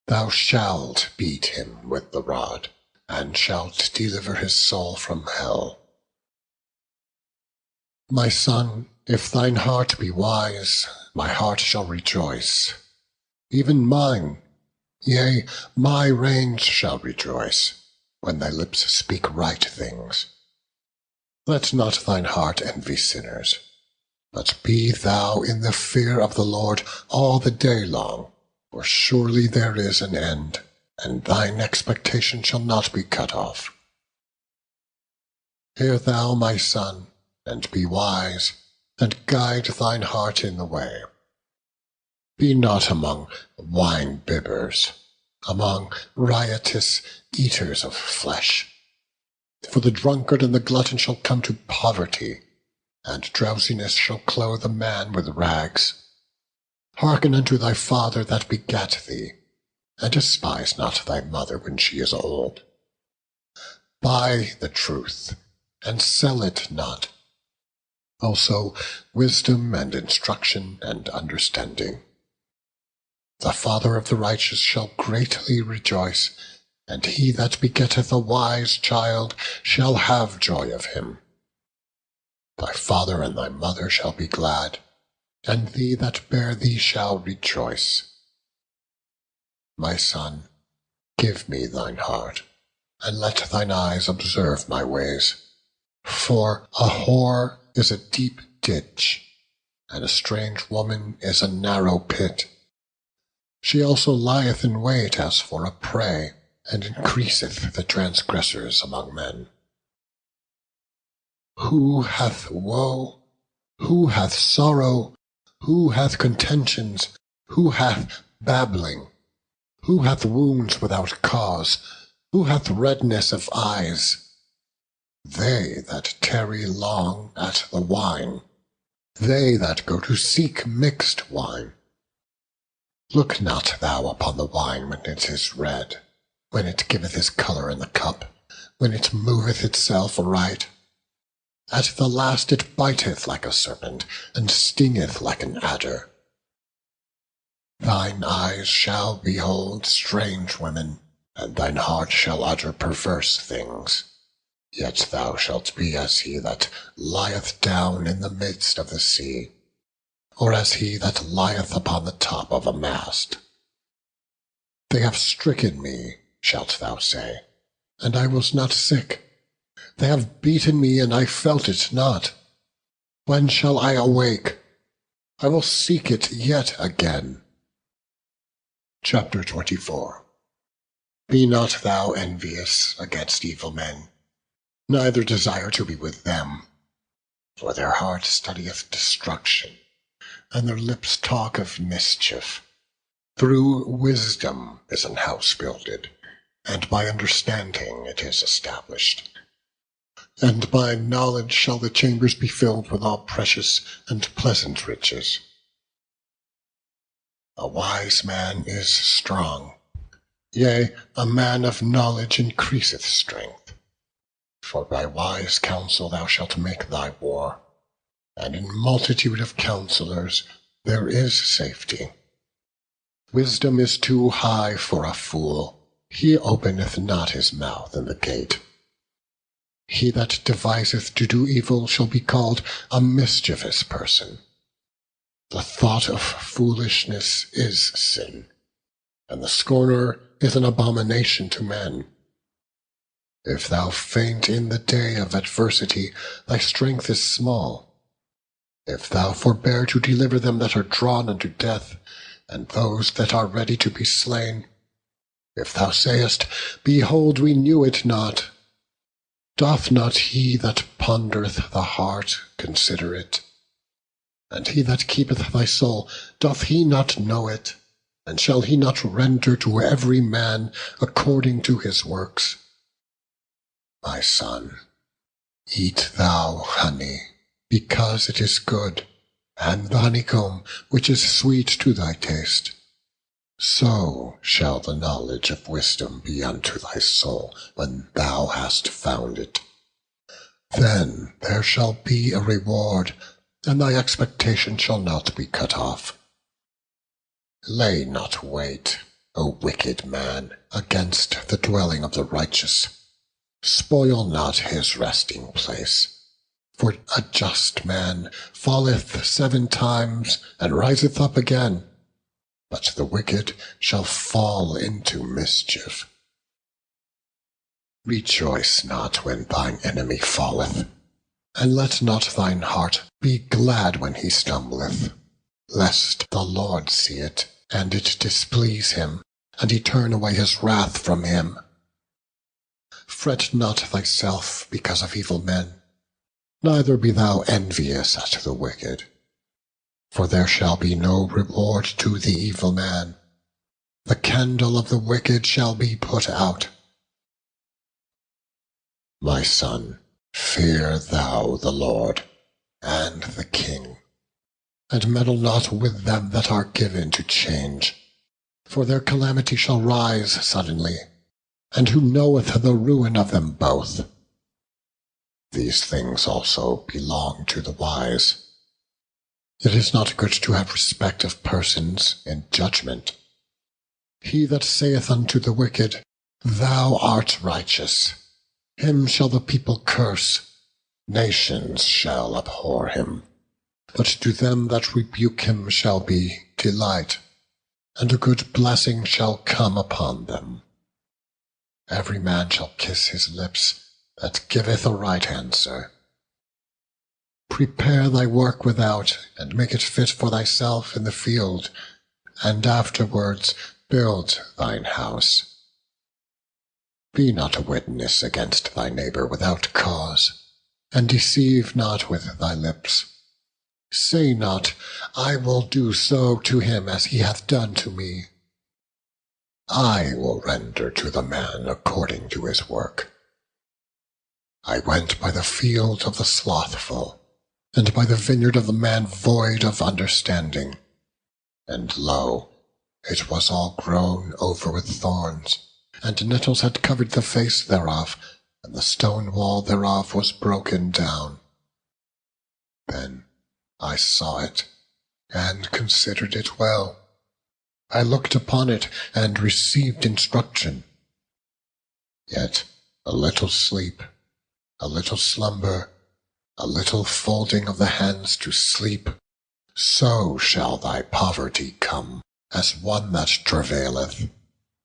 Thou shalt beat him with the rod, and shalt deliver his soul from hell. My son, if thine heart be wise, my heart shall rejoice. Even mine, yea, my reins shall rejoice, when thy lips speak right things. Let not thine heart envy sinners, but be thou in the fear of the Lord all the day long, for surely there is an end, and thine expectation shall not be cut off. Hear thou, my son, and be wise, and guide thine heart in the way. Be not among wine-bibbers, among riotous eaters of flesh. For the drunkard and the glutton shall come to poverty, and drowsiness shall clothe a man with rags. Hearken unto thy father that begat thee, and despise not thy mother when she is old. Buy the truth, and sell it not. Also wisdom and instruction and understanding. The father of the righteous shall greatly rejoice, and he that begetteth a wise child shall have joy of him. Thy father and thy mother shall be glad, and thee that bare thee shall rejoice. My son, give me thine heart, and let thine eyes observe my ways. For a whore is a deep ditch, and a strange woman is a narrow pit. She also lieth in wait as for a prey, and increaseth the transgressors among men. Who hath woe? Who hath sorrow? Who hath contentions? Who hath babbling? Who hath wounds without cause? Who hath redness of eyes? They that tarry long at the wine, they that go to seek mixed wine. Look not thou upon the wine when it is red, when it giveth his colour in the cup, when it moveth itself aright. At the last it biteth like a serpent, and stingeth like an adder. Thine eyes shall behold strange women, and thine heart shall utter perverse things. Yet thou shalt be as he that lieth down in the midst of the sea, or as he that lieth upon the top of a mast. They have stricken me, shalt thou say, and I was not sick. They have beaten me, and I felt it not. When shall I awake? I will seek it yet again. Chapter 24. Be not thou envious against evil men, neither desire to be with them. For their heart studieth destruction, and their lips talk of mischief. Through wisdom is an house builded, and by understanding it is established. And by knowledge shall the chambers be filled with all precious and pleasant riches. A wise man is strong, yea, a man of knowledge increaseth strength. For by wise counsel thou shalt make thy war, and in multitude of counselors there is safety. Wisdom is too high for a fool, he openeth not his mouth in the gate. He that deviseth to do evil shall be called a mischievous person. The thought of foolishness is sin, and the scorner is an abomination to men. If thou faint in the day of adversity, thy strength is small. If thou forbear to deliver them that are drawn unto death, and those that are ready to be slain, if thou sayest, Behold, we knew it not, doth not he that pondereth the heart consider it? And he that keepeth thy soul, doth he not know it? And shall he not render to every man according to his works? My son, eat thou honey, because it is good, and the honeycomb, which is sweet to thy taste. So shall the knowledge of wisdom be unto thy soul, when thou hast found it. Then there shall be a reward, and thy expectation shall not be cut off. Lay not wait, O wicked man, against the dwelling of the righteous. Spoil not his resting place. For a just man falleth 7 times, and riseth up again, but the wicked shall fall into mischief. Rejoice not when thine enemy falleth, and let not thine heart be glad when he stumbleth, lest the Lord see it, and it displease him, and he turn away his wrath from him. Fret not thyself because of evil men, neither be thou envious at the wicked. For there shall be no reward to the evil man. The candle of the wicked shall be put out. My son, fear thou the Lord, and the king, and meddle not with them that are given to change. For their calamity shall rise suddenly, and who knoweth the ruin of them both? These things also belong to the wise. It is not good to have respect of persons in judgment. He that saith unto the wicked, Thou art righteous, him shall the people curse, nations shall abhor him. But to them that rebuke him shall be delight, and a good blessing shall come upon them. Every man shall kiss his lips that giveth a right answer. Prepare thy work without, and make it fit for thyself in the field, and afterwards build thine house. Be not a witness against thy neighbor without cause, and deceive not with thy lips. Say not, I will do so to him as he hath done to me. I will render to the man according to his work. I went by the field of the slothful, and by the vineyard of the man void of understanding. And lo, it was all grown over with thorns, and nettles had covered the face thereof, and the stone wall thereof was broken down. Then I saw it, and considered it well. I looked upon it, and received instruction. Yet a little sleep, a little slumber, a little folding of the hands to sleep, so shall thy poverty come, as one that travaileth,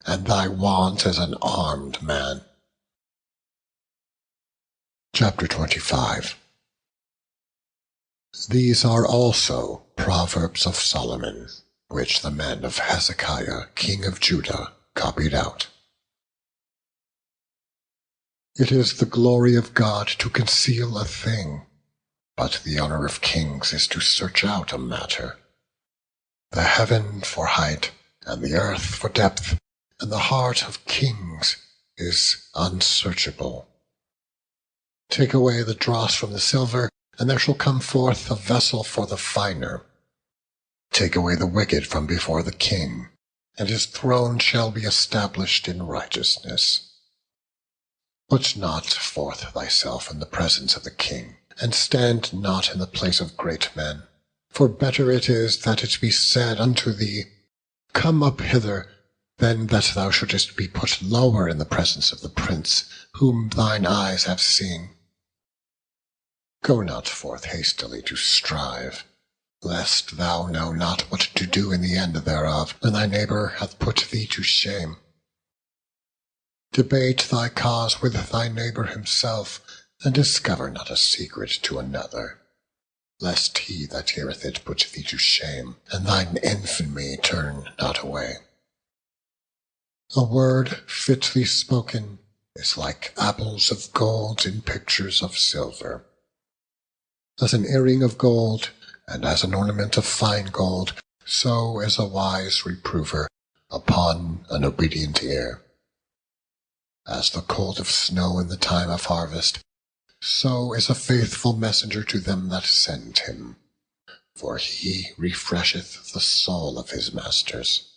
and thy want as an armed man. Chapter 25. These are also Proverbs of Solomon, which the men of Hezekiah king of Judah copied out. It is the glory of God to conceal a thing, but the honor of kings is to search out a matter. The heaven for height, and the earth for depth, and the heart of kings is unsearchable. Take away the dross from the silver, and there shall come forth a vessel for the finer. Take away the wicked from before the king, and his throne shall be established in righteousness. Put not forth thyself in the presence of the king, and stand not in the place of great men. For better it is that it be said unto thee, Come up hither, than that thou shouldest be put lower in the presence of the prince, whom thine eyes have seen. Go not forth hastily to strive, lest thou know not what to do in the end thereof, when thy neighbor hath put thee to shame. Debate thy cause with thy neighbor himself, and discover not a secret to another, lest he that heareth it put thee to shame, and thine infamy turn not away. A word fitly spoken is like apples of gold in pictures of silver. As an earring of gold, and as an ornament of fine gold, so is a wise reprover upon an obedient ear. As the cold of snow in the time of harvest, so is a faithful messenger to them that send him, for he refresheth the soul of his masters.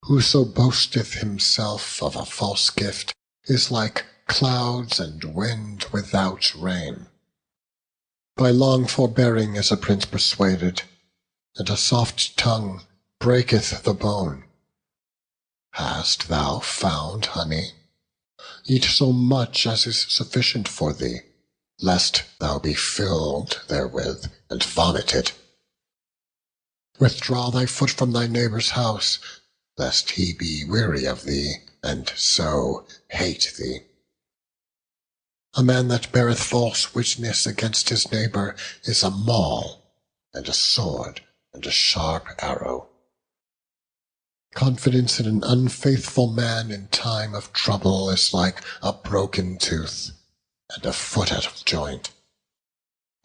Whoso boasteth himself of a false gift is like clouds and wind without rain. By long forbearing is a prince persuaded, and a soft tongue breaketh the bone. Hast thou found honey? Eat so much as is sufficient for thee, lest thou be filled therewith and vomit it. Withdraw thy foot from thy neighbor's house, lest he be weary of thee, and so hate thee. A man that beareth false witness against his neighbor is a maul, and a sword, and a sharp arrow. Confidence in an unfaithful man in time of trouble is like a broken tooth, and a foot out of joint.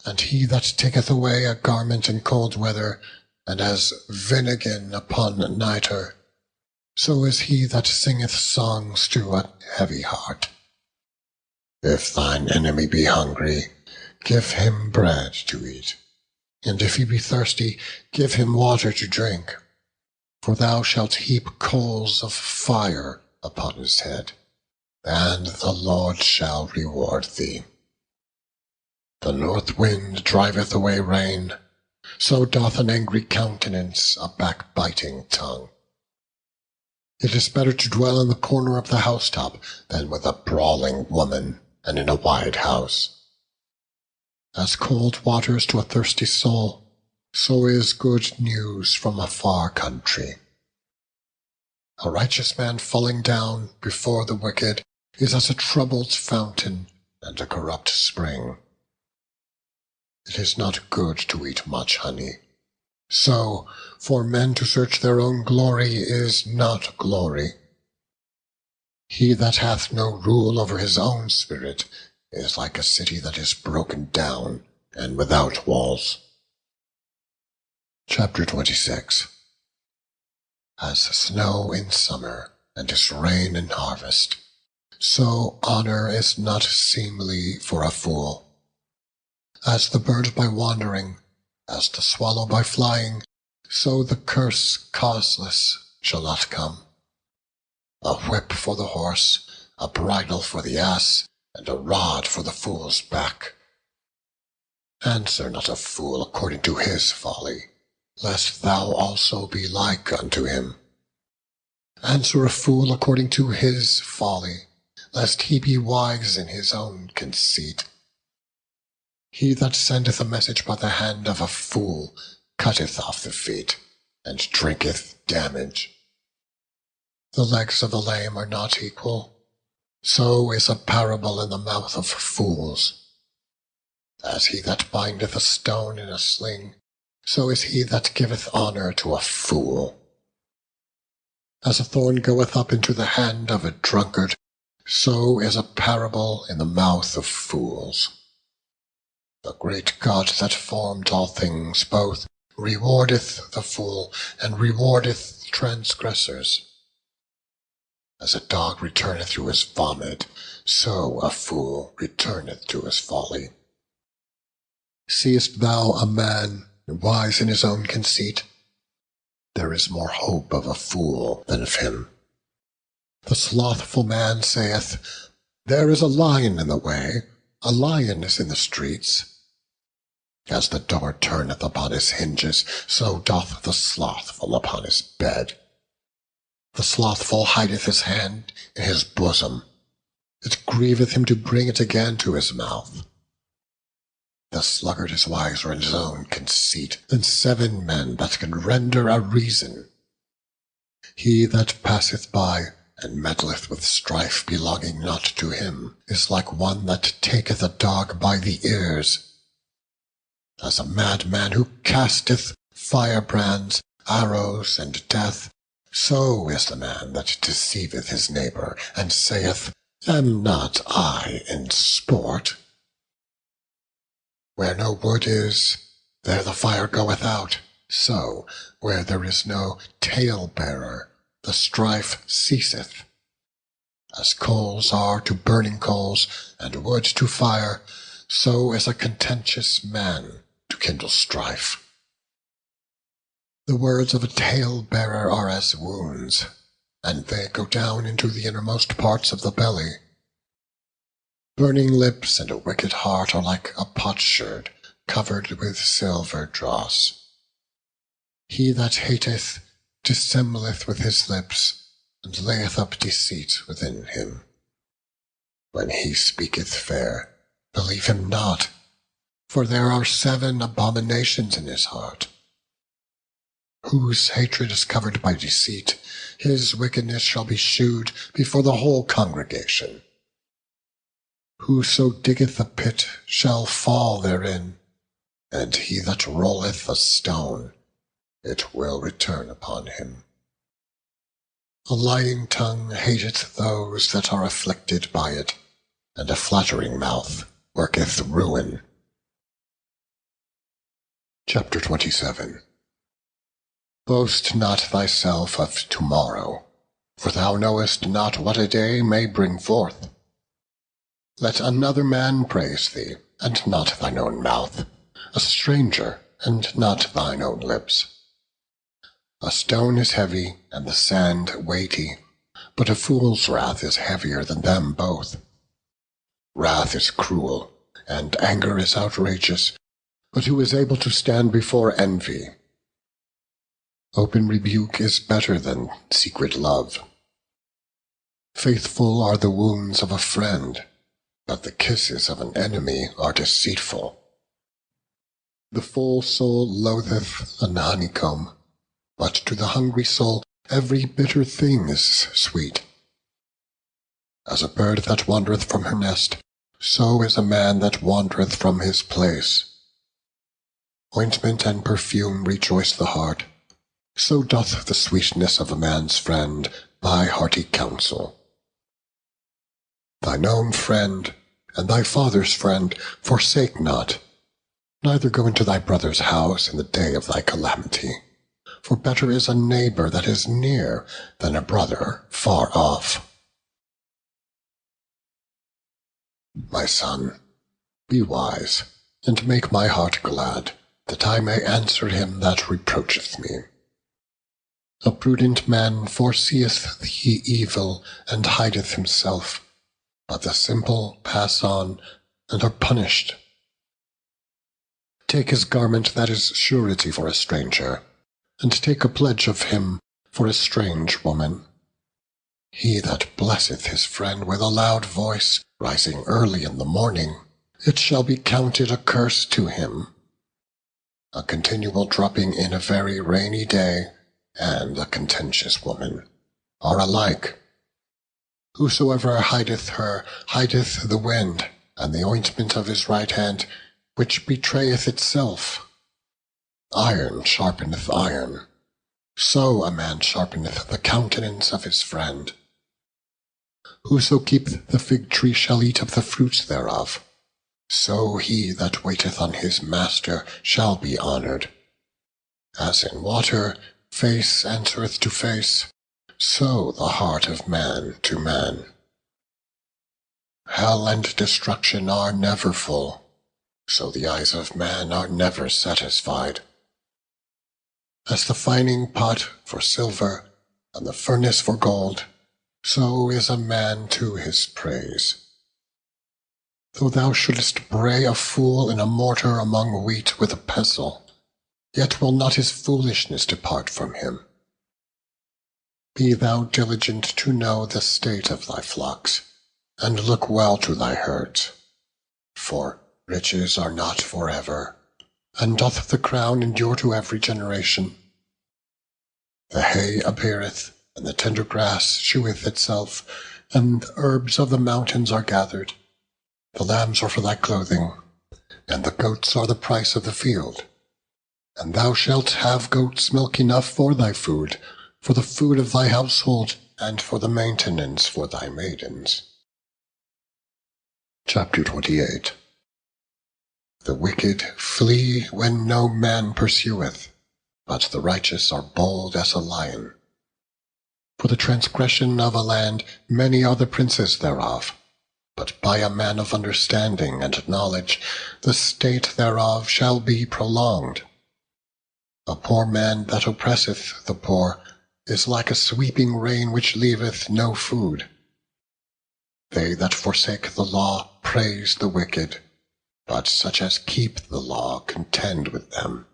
And he that taketh away a garment in cold weather, and as vinegar upon nitre, so is he that singeth songs to a heavy heart. If thine enemy be hungry, give him bread to eat, and if he be thirsty, give him water to drink. For thou shalt heap coals of fire upon his head, and the Lord shall reward thee. The north wind driveth away rain, so doth an angry countenance a backbiting tongue. It is better to dwell in the corner of the housetop than with a brawling woman and in a wide house. As cold waters to a thirsty soul, so is good news from a far country. A righteous man falling down before the wicked is as a troubled fountain and a corrupt spring. It is not good to eat much honey. So, for men to search their own glory is not glory. He that hath no rule over his own spirit is like a city that is broken down and without walls. Chapter 26. As snow in summer, and as rain in harvest, so honor is not seemly for a fool. As the bird by wandering, as the swallow by flying, so the curse causeless shall not come. A whip for the horse, a bridle for the ass, and a rod for the fool's back. Answer not a fool according to his folly, lest thou also be like unto him. Answer a fool according to his folly, lest he be wise in his own conceit. He that sendeth a message by the hand of a fool cutteth off the feet, and drinketh damage. The legs of the lame are not equal, so is a parable in the mouth of fools. As he that bindeth a stone in a sling, so is he that giveth honor to a fool. As a thorn goeth up into the hand of a drunkard, so is a parable in the mouth of fools. The great God that formed all things both rewardeth the fool, and rewardeth transgressors. As a dog returneth to his vomit, so a fool returneth to his folly. Seest thou a man wise in his own conceit? There is more hope of a fool than of him. The slothful man saith, There is a lion in the way, a lion is in the streets. As the door turneth upon his hinges, so doth the slothful upon his bed. The slothful hideth his hand in his bosom. It grieveth him to bring it again to his mouth. The sluggard is wiser in his own conceit than 7 men that can render a reason. He that passeth by and meddleth with strife belonging not to him is like one that taketh a dog by the ears. As a madman who casteth firebrands, arrows, and death, so is the man that deceiveth his neighbour, and saith, Am not I in sport? Where no wood is, there the fire goeth out. So, where there is no tale-bearer, the strife ceaseth. As coals are to burning coals, and wood to fire, so is a contentious man to kindle strife. The words of a tale-bearer are as wounds, and they go down into the innermost parts of the belly. Burning lips and a wicked heart are like a potsherd covered with silver dross. He that hateth dissembleth with his lips, and layeth up deceit within him. When he speaketh fair, believe him not, for there are 7 abominations in his heart. Whose hatred is covered by deceit, his wickedness shall be shewed before the whole congregation. Whoso diggeth a pit shall fall therein, and he that rolleth a stone, it will return upon him. A lying tongue hateth those that are afflicted by it, and a flattering mouth worketh ruin. Chapter 27. Boast not thyself of tomorrow, for thou knowest not what a day may bring forth. Let another man praise thee, and not thine own mouth, a stranger, and not thine own lips. A stone is heavy, and the sand weighty, but a fool's wrath is heavier than them both. Wrath is cruel, and anger is outrageous, but who is able to stand before envy? Open rebuke is better than secret love. Faithful are the wounds of a friend, but the kisses of an enemy are deceitful. The full soul loatheth an honeycomb, but to the hungry soul every bitter thing is sweet. As a bird that wandereth from her nest, so is a man that wandereth from his place. Ointment and perfume rejoice the heart, so doth the sweetness of a man's friend by hearty counsel. Thine own friend and thy father's friend forsake not, neither go into thy brother's house in the day of thy calamity. For better is a neighbor that is near than a brother far off. My son, be wise, and make my heart glad, that I may answer him that reproacheth me. A prudent man foreseeth the evil, and hideth himself, but the simple pass on, and are punished. Take his garment that is surety for a stranger, and take a pledge of him for a strange woman. He that blesseth his friend with a loud voice, rising early in the morning, it shall be counted a curse to him. A continual dropping in a very rainy day, and a contentious woman, are alike. Whosoever hideth her hideth the wind, and the ointment of his right hand, which betrayeth itself. Iron sharpeneth iron, so a man sharpeneth the countenance of his friend. Whoso keepeth the fig tree shall eat of the fruits thereof, so he that waiteth on his master shall be honoured. As in water face answereth to face, so the heart of man to man. Hell and destruction are never full, so the eyes of man are never satisfied. As the fining pot for silver, and the furnace for gold, so is a man to his praise. Though thou shouldest bray a fool in a mortar among wheat with a pestle, yet will not his foolishness depart from him. Be thou diligent to know the state of thy flocks, and look well to thy herds. For riches are not for ever, and doth the crown endure to every generation? The hay appeareth, and the tender grass sheweth itself, and the herbs of the mountains are gathered. The lambs are for thy clothing, and the goats are the price of the field. And thou shalt have goats' milk enough for thy food, for the food of thy household, and for the maintenance for thy maidens. Chapter 28. The wicked flee when no man pursueth, but the righteous are bold as a lion. For the transgression of a land many are the princes thereof, but by a man of understanding and knowledge the state thereof shall be prolonged. A poor man that oppresseth the poor is like a sweeping rain which leaveth no food. They that forsake the law praise the wicked, but such as keep the law contend with them.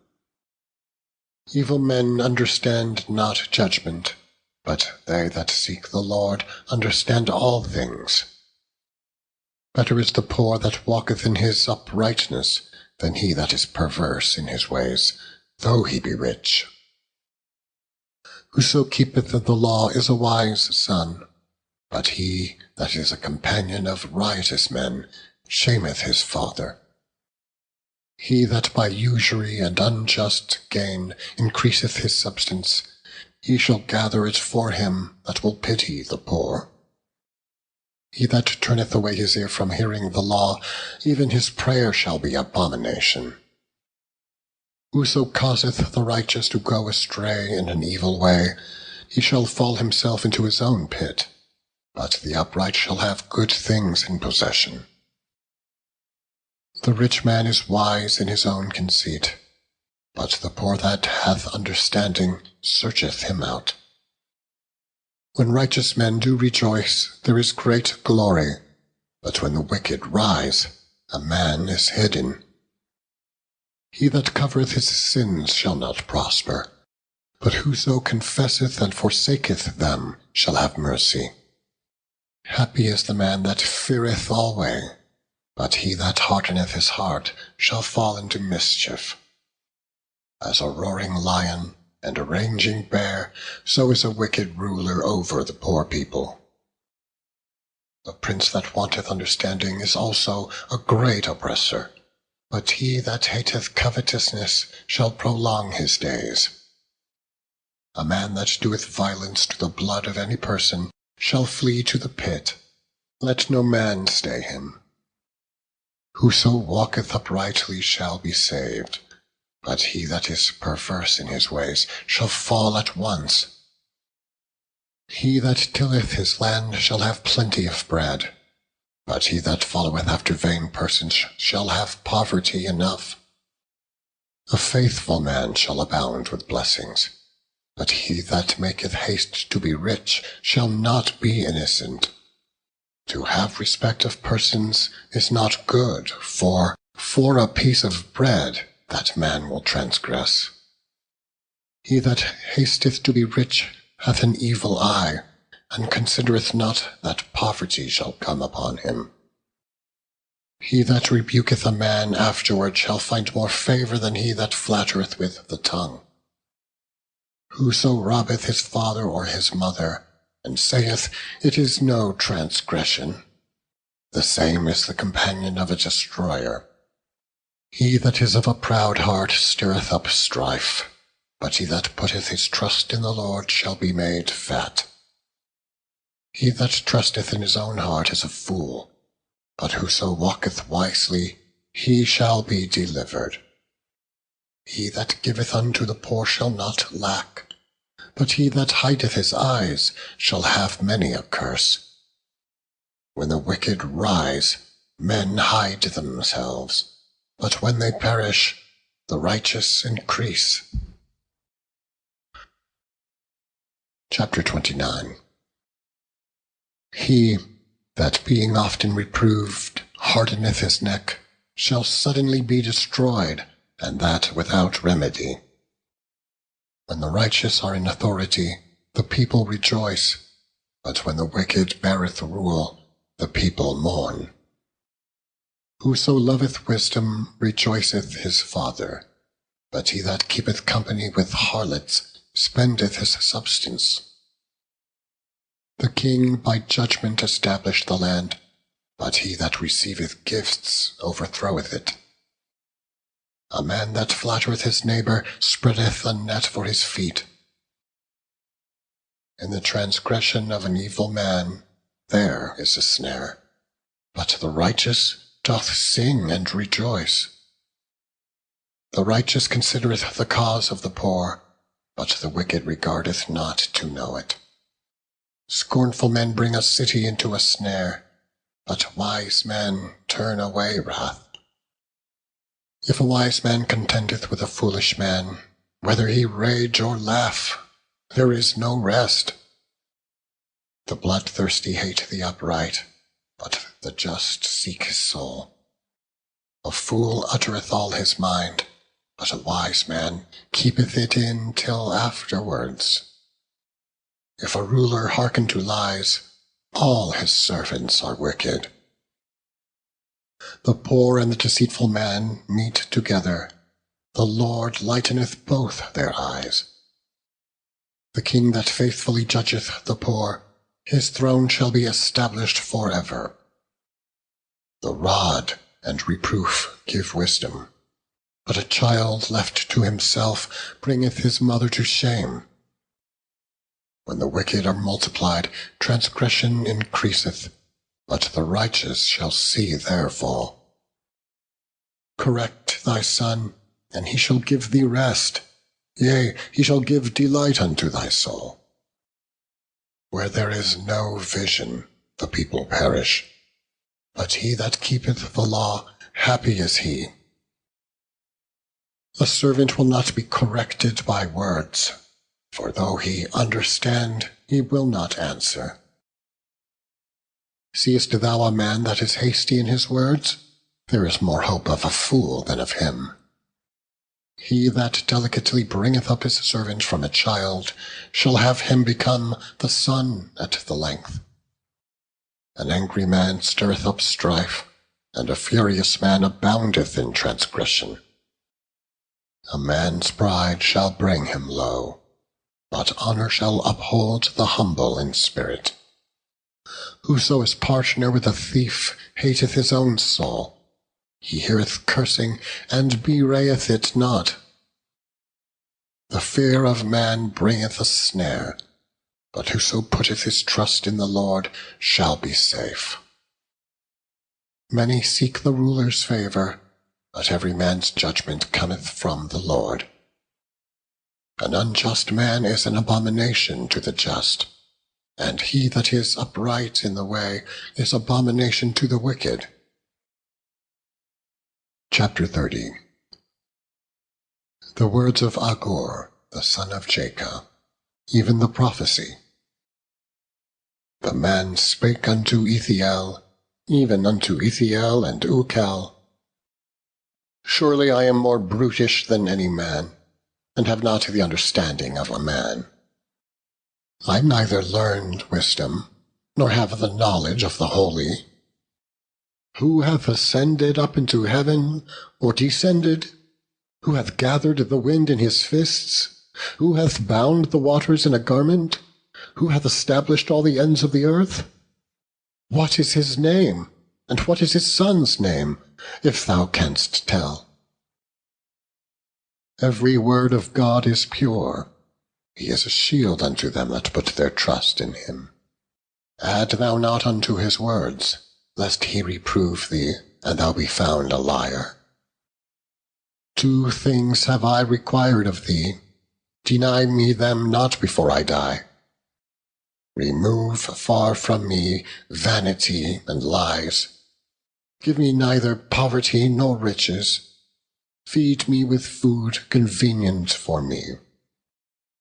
Evil men understand not judgment, but they that seek the Lord understand all things. Better is the poor that walketh in his uprightness than he that is perverse in his ways, though he be rich. Whoso keepeth the law is a wise son, but he that is a companion of riotous men shameth his father. He that by usury and unjust gain increaseth his substance, he shall gather it for him that will pity the poor. He that turneth away his ear from hearing the law, even his prayer shall be abomination. Whoso causeth the righteous to go astray in an evil way, he shall fall himself into his own pit, but the upright shall have good things in possession. The rich man is wise in his own conceit, but the poor that hath understanding searcheth him out. When righteous men do rejoice, there is great glory, but when the wicked rise, a man is hidden. He that covereth his sins shall not prosper, but whoso confesseth and forsaketh them shall have mercy. Happy is the man that feareth alway, but he that hardeneth his heart shall fall into mischief. As a roaring lion and a raging bear, so is a wicked ruler over the poor people. The prince that wanteth understanding is also a great oppressor, but he that hateth covetousness shall prolong his days. A man that doeth violence to the blood of any person shall flee to the pit. Let no man stay him. Whoso walketh uprightly shall be saved, but he that is perverse in his ways shall fall at once. He that tilleth his land shall have plenty of bread, but he that followeth after vain persons shall have poverty enough. A faithful man shall abound with blessings, but he that maketh haste to be rich shall not be innocent. To have respect of persons is not good, for a piece of bread that man will transgress. He that hasteth to be rich hath an evil eye, and considereth not that poverty shall come upon him. He that rebuketh a man afterward shall find more favour than he that flattereth with the tongue. Whoso robbeth his father or his mother, and saith, It is no transgression, the same is the companion of a destroyer. He that is of a proud heart stirreth up strife, but he that putteth his trust in the Lord shall be made fat. He that trusteth in his own heart is a fool, but whoso walketh wisely, he shall be delivered. He that giveth unto the poor shall not lack, but he that hideth his eyes shall have many a curse. When the wicked rise, men hide themselves, but when they perish, the righteous increase. Chapter 29. He that being often reproved hardeneth his neck shall suddenly be destroyed, and that without remedy. When the righteous are in authority, the people rejoice, but when the wicked beareth rule, the people mourn. Whoso loveth wisdom rejoiceth his father, but he that keepeth company with harlots spendeth his substance. The king by judgment established the land, but he that receiveth gifts overthroweth it. A man that flattereth his neighbour spreadeth a net for his feet. In the transgression of an evil man there is a snare, but the righteous doth sing and rejoice. The righteous considereth the cause of the poor, but the wicked regardeth not to know it. Scornful men bring a city into a snare, but wise men turn away wrath. If a wise man contendeth with a foolish man, whether he rage or laugh, there is no rest. The bloodthirsty hate the upright, but the just seek his soul. A fool uttereth all his mind, but a wise man keepeth it in till afterwards. If a ruler hearken to lies, all his servants are wicked. The poor and the deceitful man meet together. The Lord lighteneth both their eyes. The king that faithfully judgeth the poor, his throne shall be established forever. The rod and reproof give wisdom, but a child left to himself bringeth his mother to shame. When the wicked are multiplied, transgression increaseth, but the righteous shall see their fall. Correct thy son, and he shall give thee rest, yea, he shall give delight unto thy soul. Where there is no vision, the people perish, but he that keepeth the law, happy is he. A servant will not be corrected by words, for though he understand, he will not answer. Seest thou a man that is hasty in his words? there is more hope of a fool than of him. He that delicately bringeth up his servant from a child shall have him become the son at the length. An angry man stirreth up strife, and a furious man aboundeth in transgression. A man's pride shall bring him low, but honor shall uphold the humble in spirit. Whoso is partner with a thief hateth his own soul. He heareth cursing, and bewrayeth it not. The fear of man bringeth a snare, but whoso putteth his trust in the Lord shall be safe. Many seek the ruler's favour, but every man's judgment cometh from the Lord. An unjust man is an abomination to the just, and he that is upright in the way is abomination to the wicked. Chapter 30. The words of Agur, the son of Jacob, even the prophecy. The man spake unto Ethiel, even unto Ethiel and Ucal, Surely I am more brutish than any man, and have not the understanding of a man. I neither learned wisdom, nor have the knowledge of the holy. Who hath ascended up into heaven, or descended? Who hath gathered the wind in his fists? Who hath bound the waters in a garment? Who hath established all the ends of the earth? What is his name, and what is his son's name, if thou canst tell? Every word of God is pure. He is a shield unto them that put their trust in him. Add thou not unto his words, lest he reprove thee, and thou be found a liar. 2 things have I required of thee. Deny me them not before I die. Remove far from me vanity and lies. Give me neither poverty nor riches. Feed me with food convenient for me,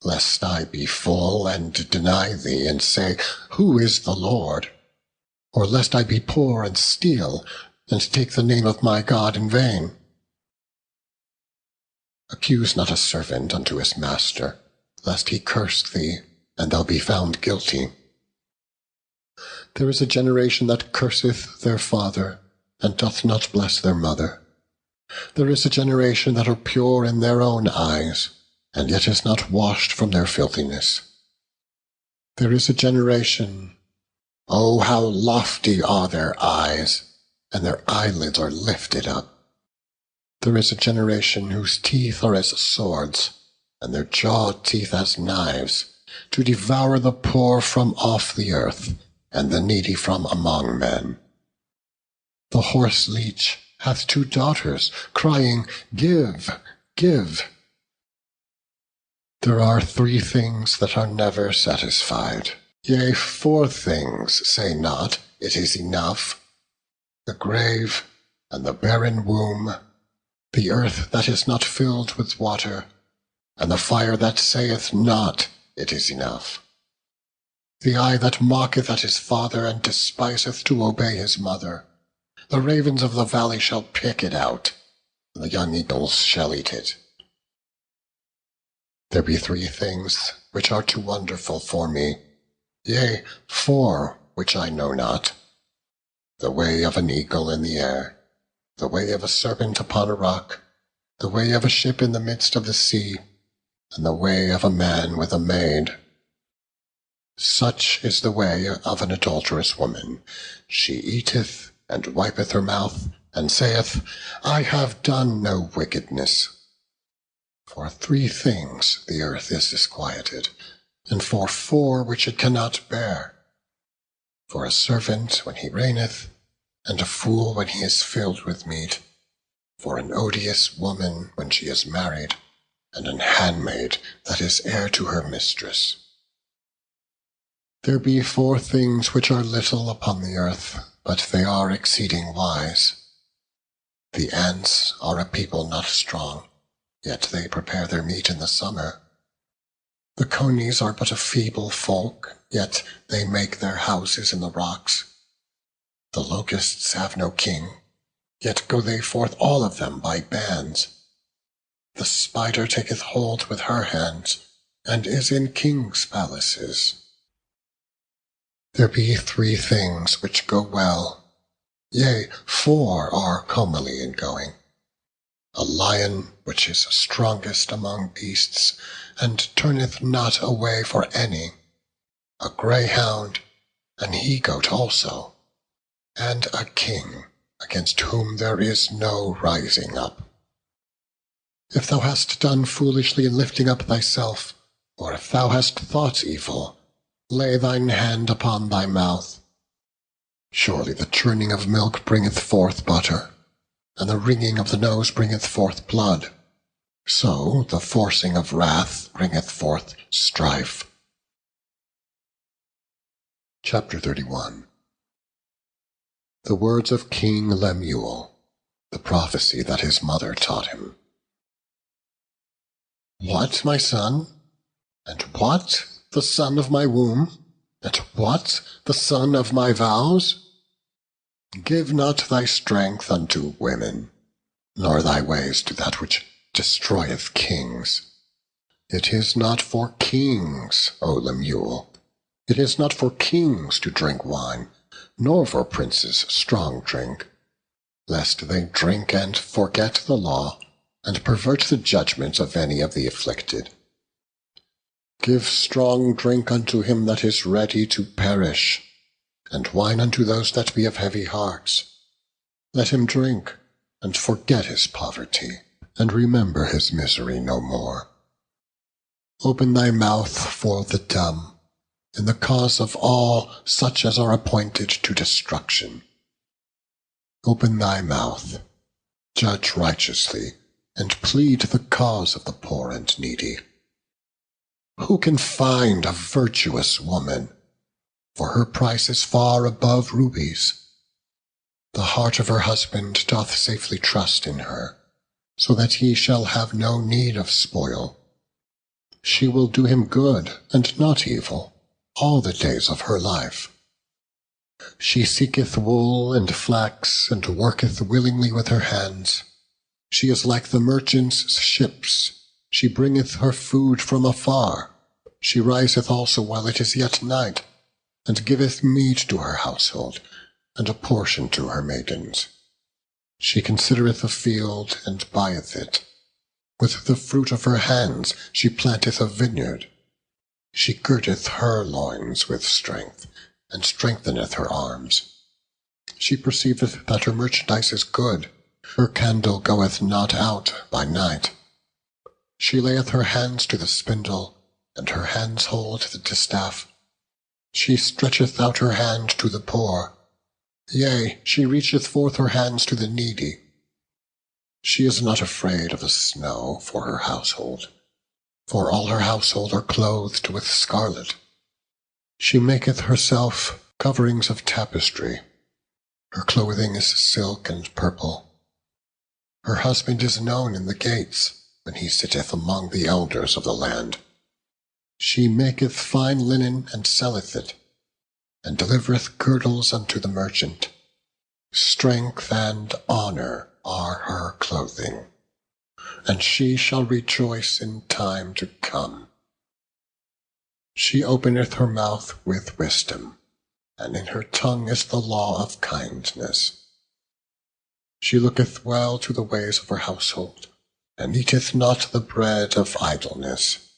lest I be full and deny thee, and say, Who is the Lord? Or lest I be poor and steal, and take the name of my God in vain. Accuse not a servant unto his master, lest he curse thee, and thou be found guilty. There is a generation that curseth their father, and doth not bless their mother. There is a generation that are pure in their own eyes, and yet is not washed from their filthiness. There is a generation, oh, how lofty are their eyes, and their eyelids are lifted up. There is a generation whose teeth are as swords, and their jaw teeth as knives, to devour the poor from off the earth, and the needy from among men. The horse leech hath 2 daughters, crying, Give, give. There are 3 things that are never satisfied. Yea, 4 things say not, It is enough. The grave, and the barren womb, the earth that is not filled with water, and the fire that saith not, It is enough. The eye that mocketh at his father, and despiseth to obey his mother. The ravens of the valley shall pick it out, and the young eagles shall eat it. There be 3 things which are too wonderful for me, yea, 4 which I know not. The way of an eagle in the air, the way of a serpent upon a rock, the way of a ship in the midst of the sea, and the way of a man with a maid. Such is the way of an adulterous woman. She eateth, and wipeth her mouth, and saith, I have done no wickedness. For 3 things the earth is disquieted, and for 4 which it cannot bear. For a servant when he reigneth, and a fool when he is filled with meat. For an odious woman when she is married, and an handmaid that is heir to her mistress. There be 4 things which are little upon the earth, but they are exceeding wise. The ants are a people not strong, yet they prepare their meat in the summer. The conies are but a feeble folk, yet they make their houses in the rocks. The locusts have no king, yet go they forth all of them by bands. The spider taketh hold with her hands, and is in kings' palaces. There be 3 things which go well, yea, 4 are comely in going. A lion which is strongest among beasts, and turneth not away for any, a greyhound, an he-goat also, and a king, against whom there is no rising up. If thou hast done foolishly in lifting up thyself, or if thou hast thought evil, lay thine hand upon thy mouth. Surely the churning of milk bringeth forth butter, and the wringing of the nose bringeth forth blood. So the forcing of wrath bringeth forth strife. Chapter 31. The words of King Lemuel, the prophecy that his mother taught him. What, my son? And what, the son of my womb? And what, the son of my vows? Give not thy strength unto women, nor thy ways to that which destroyeth kings. It is not for kings, O Lemuel, it is not for kings to drink wine, nor for princes strong drink, lest they drink and forget the law, and pervert the judgment of any of the afflicted. Give strong drink unto him that is ready to perish, and wine unto those that be of heavy hearts. Let him drink, and forget his poverty, and remember his misery no more. Open thy mouth for the dumb, in the cause of all such as are appointed to destruction. Open thy mouth, judge righteously, and plead the cause of the poor and needy. Who can find a virtuous woman? For her price is far above rubies. The heart of her husband doth safely trust in her, so that he shall have no need of spoil. She will do him good and not evil all the days of her life. She seeketh wool and flax, and worketh willingly with her hands. She is like the merchant's ships. She bringeth her food from afar. She riseth also while it is yet night, and giveth meat to her household, and a portion to her maidens. She considereth a field, and buyeth it. With the fruit of her hands she planteth a vineyard. She girdeth her loins with strength, and strengtheneth her arms. She perceiveth that her merchandise is good. Her candle goeth not out by night. She layeth her hands to the spindle, and her hands hold the distaff. She stretcheth out her hand to the poor. Yea, she reacheth forth her hands to the needy. She is not afraid of the snow for her household, for all her household are clothed with scarlet. She maketh herself coverings of tapestry. Her clothing is silk and purple. Her husband is known in the gates, when he sitteth among the elders of the land. She maketh fine linen and selleth it, and delivereth girdles unto the merchant. Strength and honor are her clothing, and she shall rejoice in time to come. She openeth her mouth with wisdom, and in her tongue is the law of kindness. She looketh well to the ways of her household, and eateth not the bread of idleness.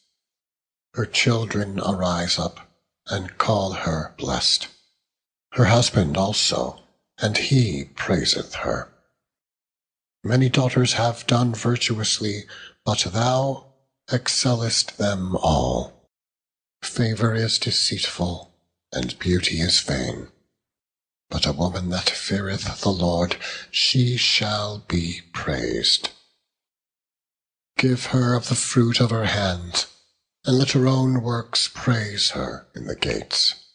Her children arise up, and call her blessed. Her husband also, and he praiseth her. Many daughters have done virtuously, but thou excellest them all. Favor is deceitful, and beauty is vain. But a woman that feareth the Lord, she shall be praised. Give her of the fruit of her hands, and let her own works praise her in the gates.